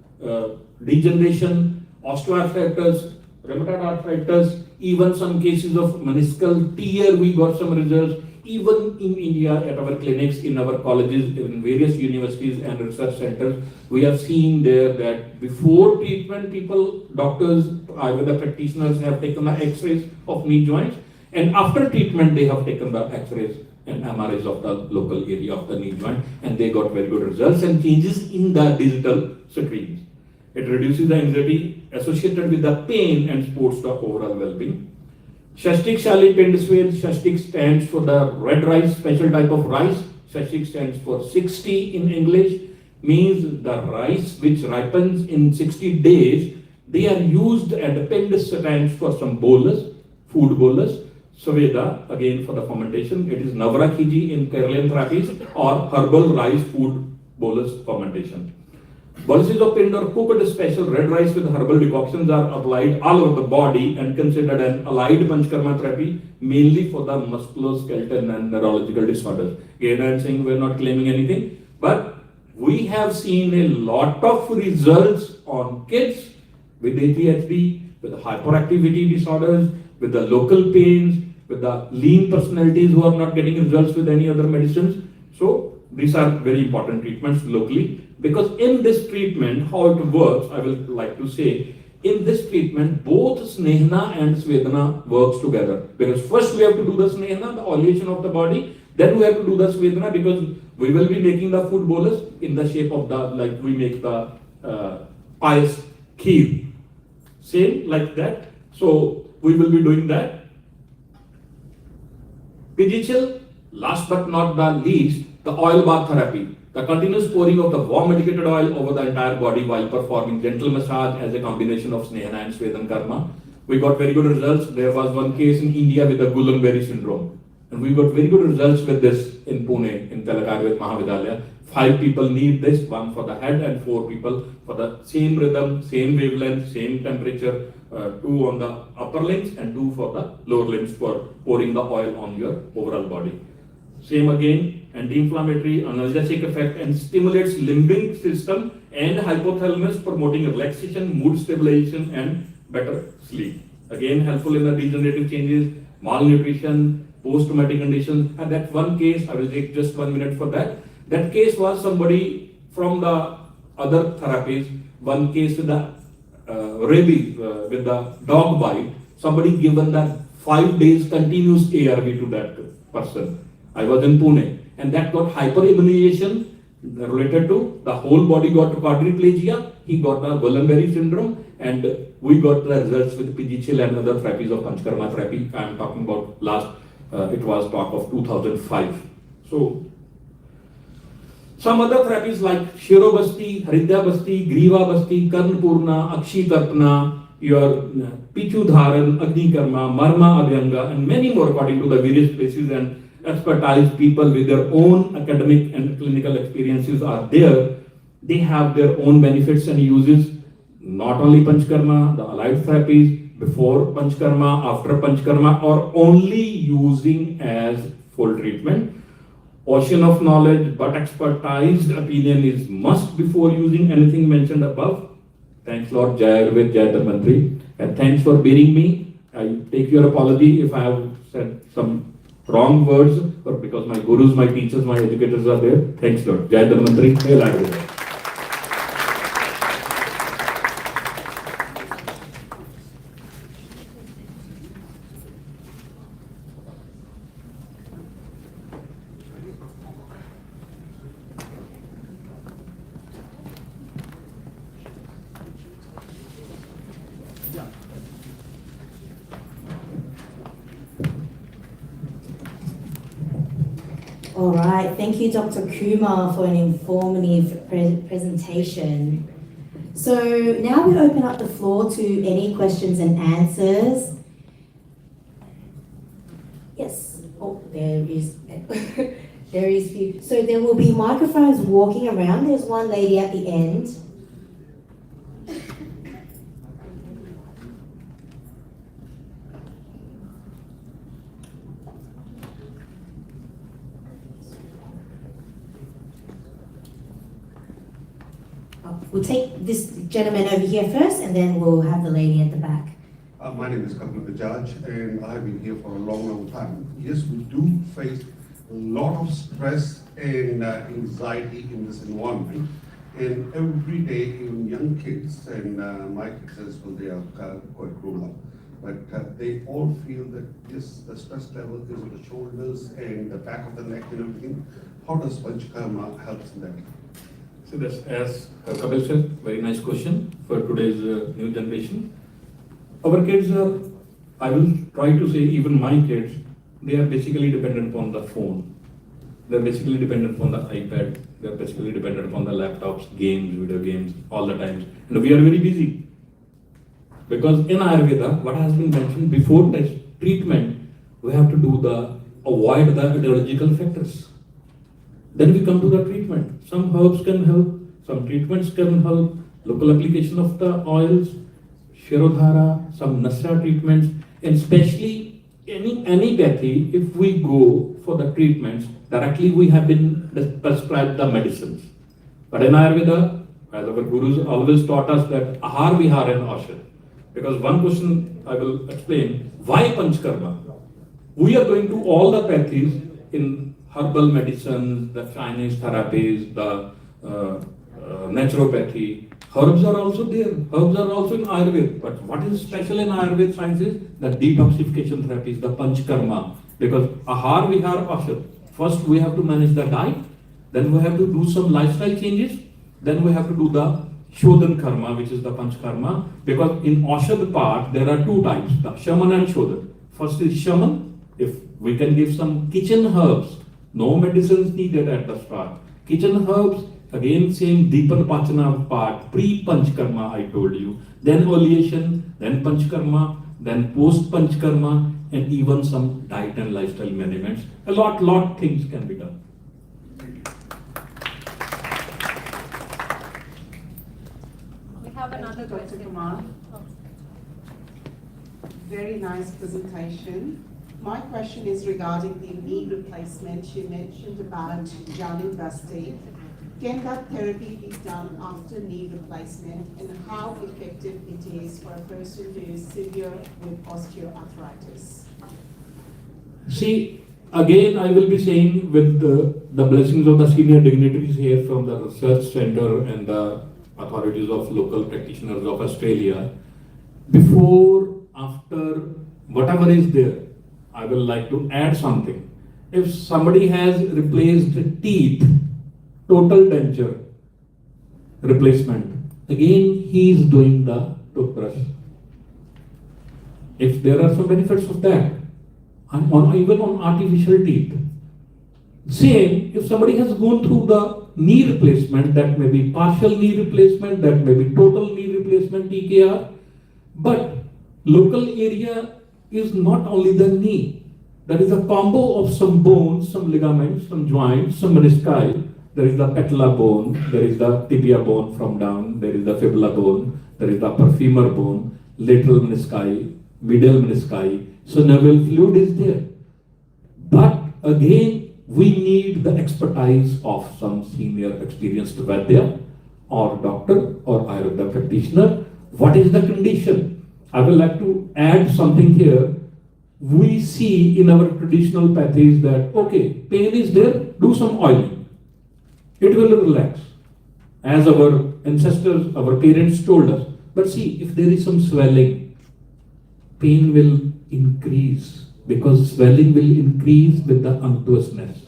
Speaker 9: degeneration, osteoarthritis, rheumatoid arthritis, even some cases of meniscal tear, we got some results. Even in India, at our clinics, in our colleges, in various universities and research centers, we are seeing there that before treatment, people, doctors, Ayurveda practitioners have taken the X-rays of knee joints, and after treatment, they have taken the X-rays and MRIs of the local area of the knee joint, and they got very good results and changes in the digital screens. It reduces the anxiety associated with the pain and supports the overall well-being. Shastik Shali Pendiswed, Shastik stands for the red rice, special type of rice. Shastik stands for 60 in English, means the rice which ripens in 60 days. They are used, and Pendis stands for some bolus, food bolus. Saveda, again for the fermentation, it is Navrakhiji in Kerala therapies or herbal rice food bolus fermentation. Boluses of pind or cooked special red rice with herbal decoctions are applied all over the body and considered an allied panchkarma therapy, mainly for the musculoskeletal and neurological disorders. Again, I am saying we are not claiming anything, but we have seen a lot of results on kids with ADHD, with hyperactivity disorders, with the local pains, with the lean personalities who are not getting results with any other medicines. So these are very important treatments locally. Because in this treatment, how it works, I will like to say, in this treatment, both Snehana and Svedana works together. Because first we have to do the Snehana, the oleation of the body, then we have to do the Svedana because we will be making the food bolus in the shape of the, like we make the pious kheer. Same like that. So we will be doing that. Pijichil, last but not the least, the oil bath therapy. The continuous pouring of the warm medicated oil over the entire body while performing gentle massage as a combination of Snehana and Svedan Karma. We got very good results. There was one case in India with the Gulanberry syndrome. And we got very good results with this in Pune, in Ayurveda Mahavidyalaya. 5 people need this, 1 for the head and 4 people for the same rhythm, same wavelength, same temperature, 2 on the upper limbs and 2 for the lower limbs for pouring the oil on your overall body. Same again, anti-inflammatory, analgesic effect and stimulates limbic system and hypothalamus, promoting relaxation, mood stabilization and better sleep. Again, helpful in the degenerative changes, malnutrition, post-traumatic conditions. And that one case, I will take just 1 minute for that. That case was somebody from the other therapies, one case with the rabies, with the dog bite, somebody given that 5 days continuous ARV to that person. I was in Pune, and that got hyperimmunization related to the whole body got quadriplegia. He got the Gulanberry syndrome, and we got the results with Pijichil and other therapies of Panchkarma therapy. I am talking about last, it was talk of 2005. So, some other therapies like Shirobasti, Hridya Basti, Griva Basti, Karnpurna, Akshi Tarpana, your Pichu Dharan, Agni Karma, Marma Abhyanga, and many more according to the various places and expertise. People with their own academic and clinical experiences are there. They have their own benefits and uses, not only Panchkarma, the allied therapies, before Panchkarma, after Panchkarma, or only using as full treatment. Ocean of knowledge, but expertized opinion is must before using anything mentioned above. Thanks Lord, Jai Ayurveda, Jai Dharmantri, and thanks for bearing me. I take your apology if I have said some wrong words, or because my gurus, my teachers, my educators are there. Thanks Lord. Jai Dhanvantari, Jai Ayurveda.
Speaker 2: All right, thank you, Dr. Kumar, for an informative presentation. So now we open up the floor to any questions and answers. Yes, oh, there is, there is few. So there will be microphones walking around. There's one lady at the end. We'll take this gentleman over here first, and then we'll have the lady at the back.
Speaker 10: My name is Vichar, and I've been here for a long, long time. Yes, we do face a lot of stress and anxiety in this environment. And every day, even young kids, and my kids as well, they are quite grown up. But they all feel that yes, the stress level is on the shoulders and the back of the neck and everything. How does Panchakarma help in that?
Speaker 9: So that's, as Kapil said, very nice question for today's new generation. Our kids are, I will try to say even my kids, they are basically dependent upon the phone. They're basically dependent upon the iPad. They're basically dependent upon the laptops, games, video games, all the times. And we are very busy. Because in Ayurveda, what has been mentioned before treatment, we have to do avoid the etiological factors. Then we come to the treatment. Some herbs can help, some treatments can help, local application of the oils, Shirodhara, some Nasya treatments, and especially any pathy, if we go for the treatments, directly we have been prescribed the medicines. But in Ayurveda, as our gurus always taught us that Ahar, Vihar and Aushadh. Because one question I will explain, why Panchakarma? We are going to all the pathies in herbal medicines, the Chinese therapies, the naturopathy. Herbs are also there. Herbs are also in Ayurveda. But what is special in Ayurveda sciences? The detoxification therapies, the Panchakarma. Because Ahar, Vihar, Aushadh. First we have to manage the diet. Then we have to do some lifestyle changes. Then we have to do the Shodhan Karma, which is the Panchakarma. Because in Aushadh part, there are two types, the Shaman and Shodhan. First is Shaman. If we can give some kitchen herbs, no medicines needed at the start. Kitchen herbs, again same Deepan Pachana part, pre-Panchakarma I told you. Then oleation, then Panchakarma, then post-Panchakarma, and even some diet and lifestyle managements. A lot things can be done.
Speaker 5: We have another
Speaker 11: Dr.
Speaker 5: question.
Speaker 11: Kumar. Very nice presentation. My question is regarding the knee replacement. You mentioned about Janindasti. Can that therapy be done after knee replacement, and how effective it is for a person who is severe with osteoarthritis?
Speaker 9: See, again I will be saying with the blessings of the senior dignitaries here from the research center and the authorities of local practitioners of Australia, before, after, whatever is there, I will like to add something. If somebody has replaced teeth, total denture replacement, again he is doing the toothbrush. If there are some benefits of that, and even on artificial teeth. Same, if somebody has gone through the knee replacement, that may be partial knee replacement, that may be total knee replacement TKR, but local area is not only the knee. There is a combo of some bones, some ligaments, some joints, some menisci. There is the patella bone, there is the tibia bone from down, there is the fibula bone, there is the upper femur bone, lateral menisci, medial menisci. So nerval fluid is there. But again, we need the expertise of some senior experienced Vaidya or doctor or Ayurveda practitioner. What is the condition? I would like to add something here. We see in our traditional pathies that, okay, pain is there, do some oiling. It will relax. As our ancestors, our parents told us. But see, if there is some swelling, pain will increase because swelling will increase with the unctuousness.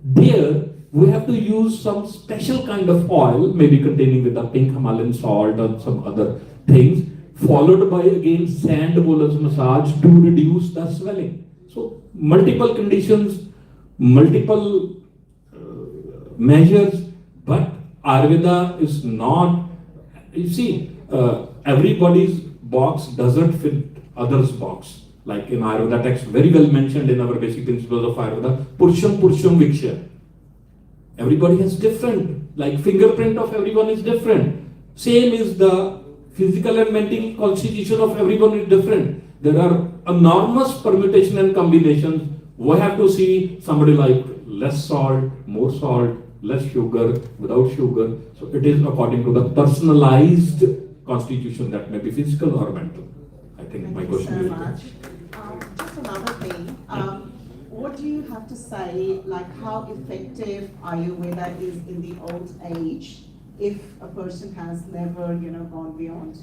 Speaker 9: There, we have to use some special kind of oil, maybe containing with the pink Himalayan salt or some other things, followed by again sand bolus massage to reduce the swelling. So multiple conditions, multiple measures, but Ayurveda is not, you see, everybody's box doesn't fit others' box. Like in Ayurveda text, very well mentioned in our basic principles of Ayurveda, Pursham Vichar. Everybody has different, like fingerprint of everyone is different. Same is the physical and mental constitution of everyone is different. There are enormous permutation and combinations. We have to see somebody like less salt, more salt, less sugar, without sugar. So it is according to the personalized constitution that may be physical or mental. I think my question is.
Speaker 11: Thank you so much. Just another thing. What do you have to say, like how effective Ayurveda is in the old age if a person has never, gone beyond,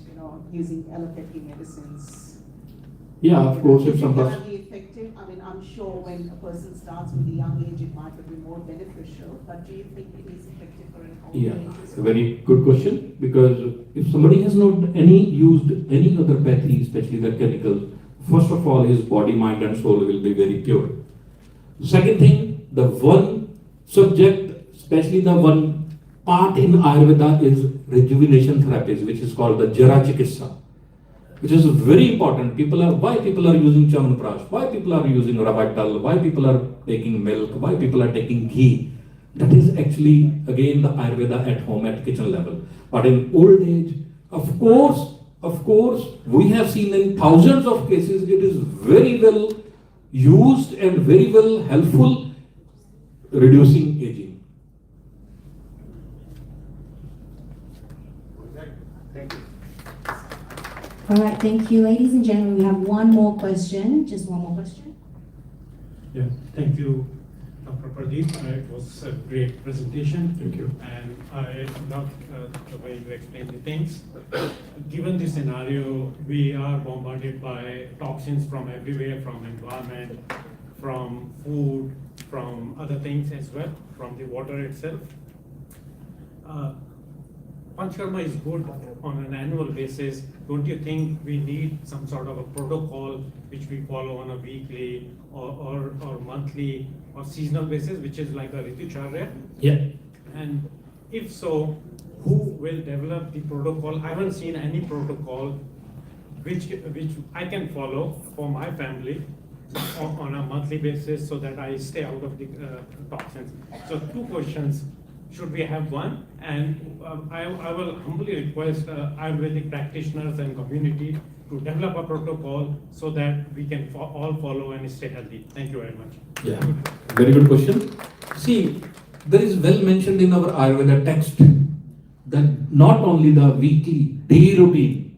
Speaker 11: using allopathic medicines?
Speaker 9: Yeah, of course, if
Speaker 11: Is it
Speaker 9: somebody.
Speaker 11: going to be effective? I mean, I'm sure when a person starts with a young age, it might be more beneficial, but do you think it is effective for an old
Speaker 9: Yeah,
Speaker 11: age as
Speaker 9: a
Speaker 11: well?
Speaker 9: very good question, because if somebody has not used any other pathy, especially the chemicals, first of all, his body, mind and soul will be very pure. Second thing, the one subject, especially the one part in Ayurveda is rejuvenation therapies, which is called the Jara Chikitsa, which is very important. Why people are using Chamanprash, why people are using Rabatal, why people are taking milk, why people are taking ghee. That is actually, again, the Ayurveda at home, at kitchen level. But in old age, of course, we have seen in thousands of cases, it is very well used and very well helpful reducing aging.
Speaker 10: Thank you.
Speaker 2: All right, thank you. Ladies and gentlemen, we have one more question. Just one more question.
Speaker 12: Yeah, thank you, Dr. Pradeep. It was a great presentation.
Speaker 9: Thank you.
Speaker 12: And I love the way you explained the things. Given the scenario, we are bombarded by toxins from everywhere, from environment, from food, from other things as well, from the water itself. Panchkarma is good on an annual basis. Don't you think we need some sort of a protocol which we follow on a weekly or monthly or seasonal basis, which is like a Ritucharya?
Speaker 9: Yeah.
Speaker 12: And if so, who will develop the protocol? I haven't seen any protocol which I can follow for my family on a monthly basis so that I stay out of the toxins. So 2 questions. Should we have one? And I will humbly request Ayurvedic practitioners and community to develop a protocol so that we can all follow and stay healthy. Thank you very much.
Speaker 9: Yeah, very good question. See, there is well mentioned in our Ayurveda text that not only the weekly, day routine,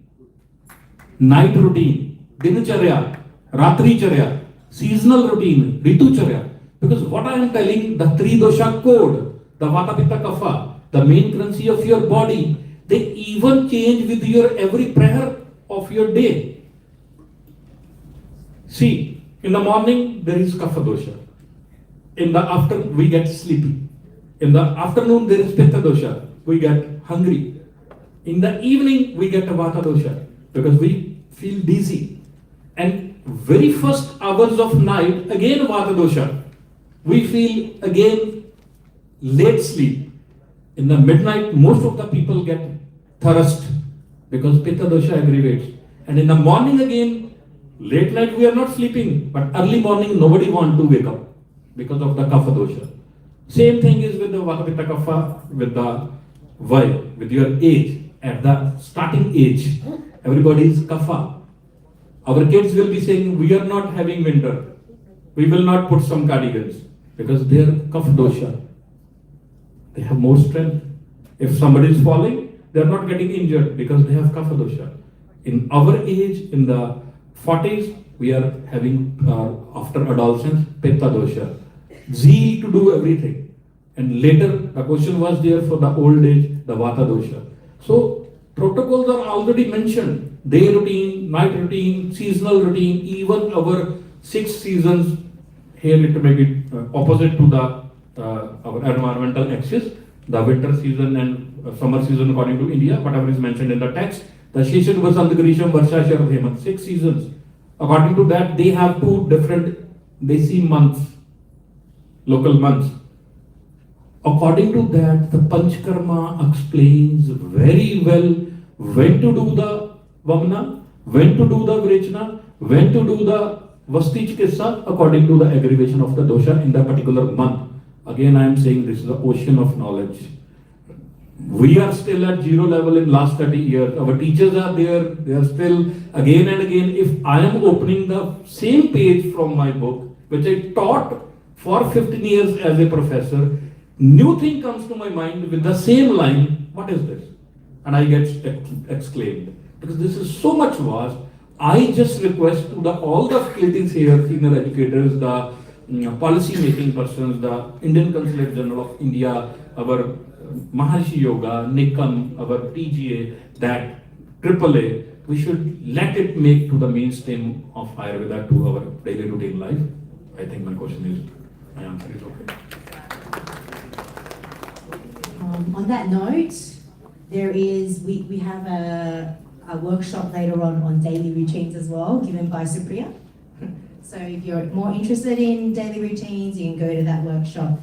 Speaker 9: night routine, dinacharya, ratricharya, seasonal routine, ritucharya, because what I am telling, the 3 dosha code, the Vata Pitta Kapha, the main currency of your body, they even change with your every prayer of your day. See, in the morning there is Kapha dosha. In the afternoon we get sleepy. In the afternoon there is Pitta dosha. We get hungry. In the evening we get a Vata dosha because we feel dizzy. And very first hours of night again Vata dosha. We feel again late sleep. In the midnight, most of the people get thirst because Pitta dosha aggravates. And in the morning again, late night we are not sleeping, but early morning nobody wants to wake up because of the Kapha dosha. Same thing is with the Vata Pitta Kapha, with the Vaya, with your age. At the starting age, everybody is Kapha. Our kids will be saying, we are not having winter. We will not put some cardigans because they are Kapha dosha. They have more strength. If somebody is falling, they are not getting injured because they have Kapha dosha. In our age, in the 40s, we are having, after adolescence, Pitta dosha, zeal to do everything. And later, the question was there for the old age, the Vata dosha. So, protocols are already mentioned. Day routine, night routine, seasonal routine, even our 6 seasons, here it may be opposite to the our environmental axis, the winter season and summer season according to India, whatever is mentioned in the text. The Sheshan, Vasant, Grisham, Varsha, Sharad, Hemant, 6 seasons. According to that, they have 2 different desi months, local months. According to that, the Panchkarma explains very well when to do the Vamna, when to do the Vrechna, when to do the Vasti Chikitsa according to the aggravation of the dosha in the particular month. Again, I am saying this is the ocean of knowledge. We are still at 0 level in last 30 years. Our teachers are there. They are still again and again. If I am opening the same page from my book, which I taught for 15 years as a professor, new thing comes to my mind with the same line. What is this? And I get exclaimed. Because this is so much vast. I just request to all the faculties here, senior educators, the policy making persons, the Indian Consulate General of India, our Maharshi Yoga, Nikam, our TGA, that AAA, we should let it make to the mainstream of Ayurveda to our daily routine life. I think my question is, my answer is okay.
Speaker 2: On that note, we have a workshop later on daily routines as well, given by Supriya. So if you're more interested in daily routines, you can go to that workshop.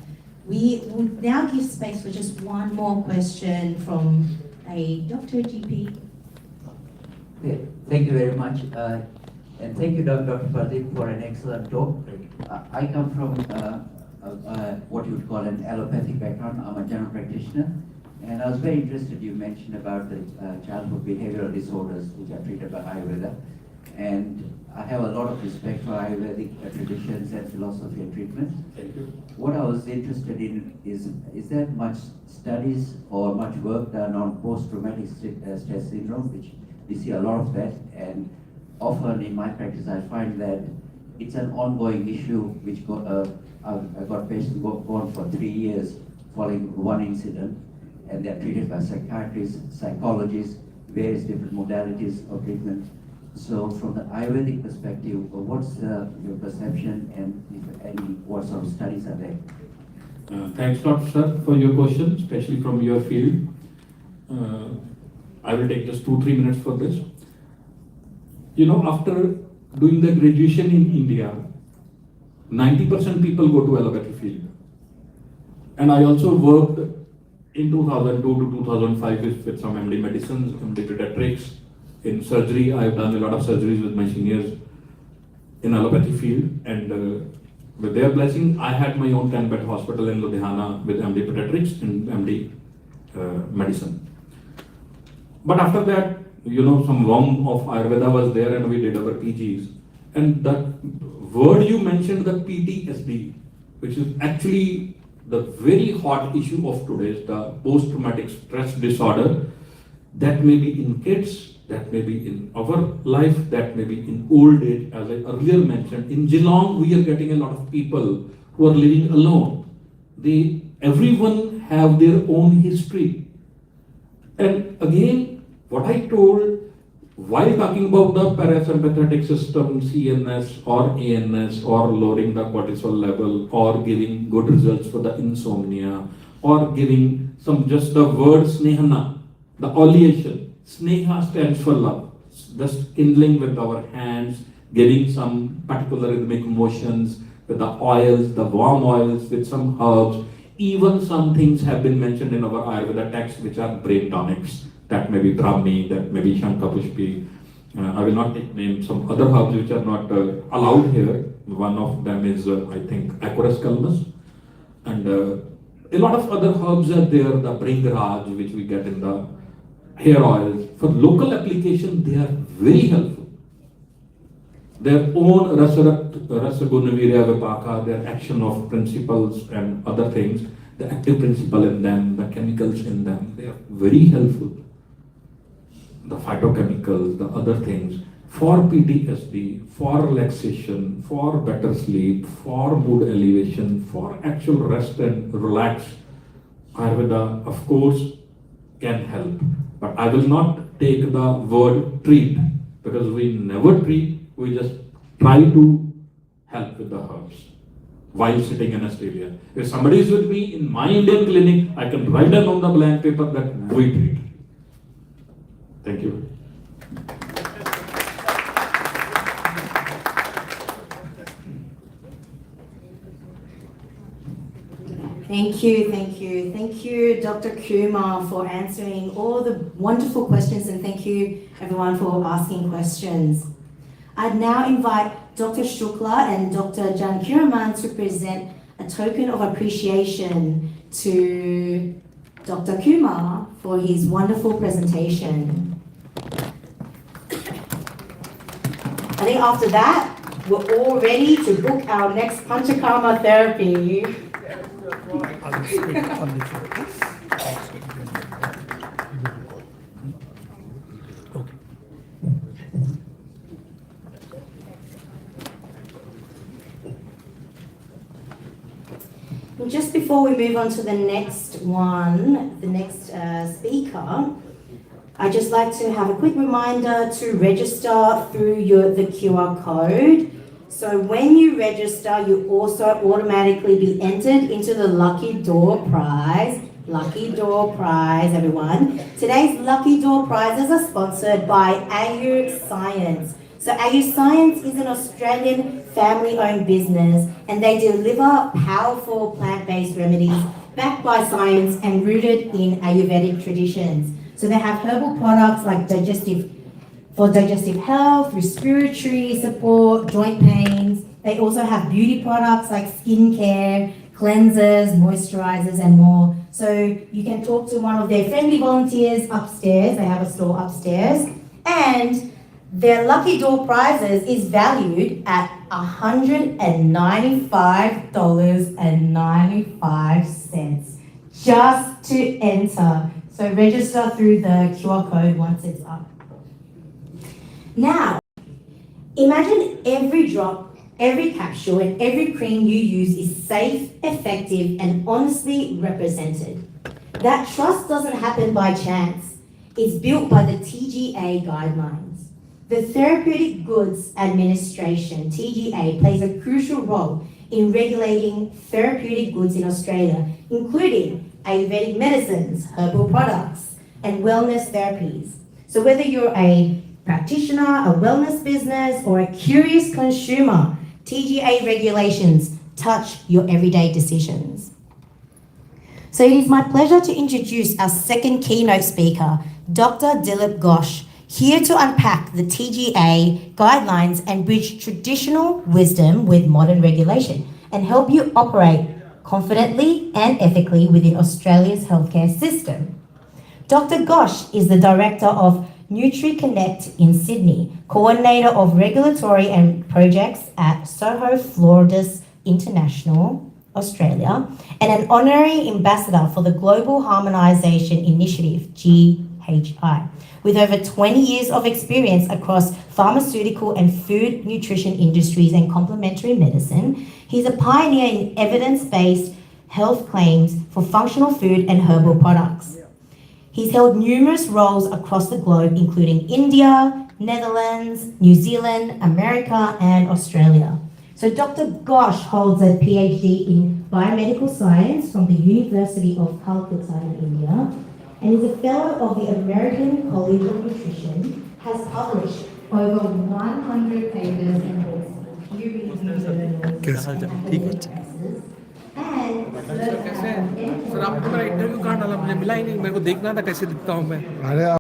Speaker 2: We will now give space for just one more question from a Dr. GP.
Speaker 13: Okay, thank you very much. And thank you, Dr. Pradeep, for an excellent talk. I come from what you would call an allopathic background. I'm a general practitioner. And I was very interested, you mentioned about the childhood behavioral disorders which are treated by Ayurveda. And I have a lot of respect for Ayurvedic traditions and philosophy and treatment.
Speaker 9: Thank you.
Speaker 13: What I was interested in is there much studies or much work done on post-traumatic stress syndrome, which we see a lot of that, and often in my practice I find that it's an ongoing issue which I've got patients gone for 3 years following one incident, and they're treated by psychiatrists, psychologists, various different modalities of treatment. So from the Ayurvedic perspective, what's your perception, and if any, what sort of studies are there?
Speaker 9: Thanks a lot, sir, for your question, especially from your field. I will take just 2-3 minutes for this. You know, after doing the graduation in India, 90% people go to allopathy field. And I also worked in 2002 to 2005 with some MD medicines, MD pediatrics. In surgery, I've done a lot of surgeries with my seniors in allopathy field, and with their blessing, I had my own 10-bed hospital in Ludhiana with MD pediatrics and MD medicine. But after that, you know, some worm of Ayurveda was there, and we did our PGs. And that word you mentioned, the PTSD, which is actually the very hot issue of today, the post-traumatic stress disorder, that may be in kids, that may be in our life, that may be in old age, as I earlier mentioned. In Geelong, we are getting a lot of people who are living alone. Everyone have their own history. And again, what I told, while talking about the parasympathetic system, CNS or ANS, or lowering the cortisol level, or giving good results for the insomnia, or giving just the word snehana, the oleation. Sneha stands for love, just kindling with our hands, giving some particular rhythmic motions with the oils, the warm oils, with some herbs. Even some things have been mentioned in our Ayurveda text which are brain tonics. That may be Brahmi, that may be Shankapushpi. I will not name some other herbs which are not allowed here. One of them is, I think, Acorus calmus. And a lot of other herbs are there, the Bringraj, which we get in the hair oils. For local application, they are very helpful. Their own Rasagunavirya Vipaka, their action of principles and other things, the active principle in them, the chemicals in them, they are very helpful. the phytochemicals, the other things, for PTSD, for relaxation, for better sleep, for mood elevation, for actual rest and relax, Ayurveda, of course, can help. But I will not take the word treat, because we never treat, we just try to help with the herbs while sitting in Australia. If somebody is with me in my Indian clinic, I can write down on the blank paper that we treat. Thank you.
Speaker 2: Thank you, Dr. Kumar, for answering all the wonderful questions, and thank you everyone for asking questions. I'd now invite Dr. Shukla and Dr. Jankiraman to present a token of appreciation to Dr. Kumar for his wonderful presentation. I think after that, we're all ready to book our next Panchakarma therapy.
Speaker 7: I'll speak on the floor. Okay.
Speaker 2: Just before we move on to the next one, the next speaker, I'd just like to have a quick reminder to register through the QR code. So when you register, you also automatically be entered into the Lucky Door Prize. Lucky Door Prize, everyone. Today's Lucky Door Prizes are sponsored by Ayur Science. So Ayur Science is an Australian family-owned business, and they deliver powerful plant-based remedies backed by science and rooted in Ayurvedic traditions. So they have herbal products like digestive health, respiratory support, joint pains. They also have beauty products like skincare, cleansers, moisturizers, and more. So you can talk to one of their friendly volunteers upstairs. They have a store upstairs. And their Lucky Door Prizes is valued at $195.95 just to enter. So register through the QR code once it's up. Now, imagine every drop, every capsule, and every cream you use is safe, effective, and honestly represented. That trust doesn't happen by chance. It's built by the TGA guidelines. The Therapeutic Goods Administration, TGA, plays a crucial role in regulating therapeutic goods in Australia, including Ayurvedic medicines, herbal products, and wellness therapies. So whether you're a practitioner, a wellness business, or a curious consumer, TGA regulations touch your everyday decisions. So it is my pleasure to introduce our second keynote speaker, Dr. Dilip Ghosh, here to unpack the TGA guidelines and bridge traditional wisdom with modern regulation and help you operate confidently and ethically within Australia's healthcare system. Dr. Ghosh is the Director of NutriConnect in Sydney, Coordinator of Regulatory and Projects at Soho Floridis International, Australia, and an Honorary Ambassador for the Global Harmonisation Initiative, GHI. With over 20 years of experience across pharmaceutical and food nutrition industries and complementary medicine, he's a pioneer in evidence-based health claims for functional food and herbal products. He's held numerous roles across the globe, including India, Netherlands, New Zealand, America, and Australia. So Dr. Ghosh holds a PhD in biomedical science from the University of Calcutta in India, and is a fellow of the American College of Nutrition, has published over 100 papers in books, peer-reviewed journals, and academic pieces, and
Speaker 7: sir आपको मेरा interview कहाँ डाला, मुझे मिला ही नहीं, मेरे को देखना था कैसे दिखता हूँ मैं.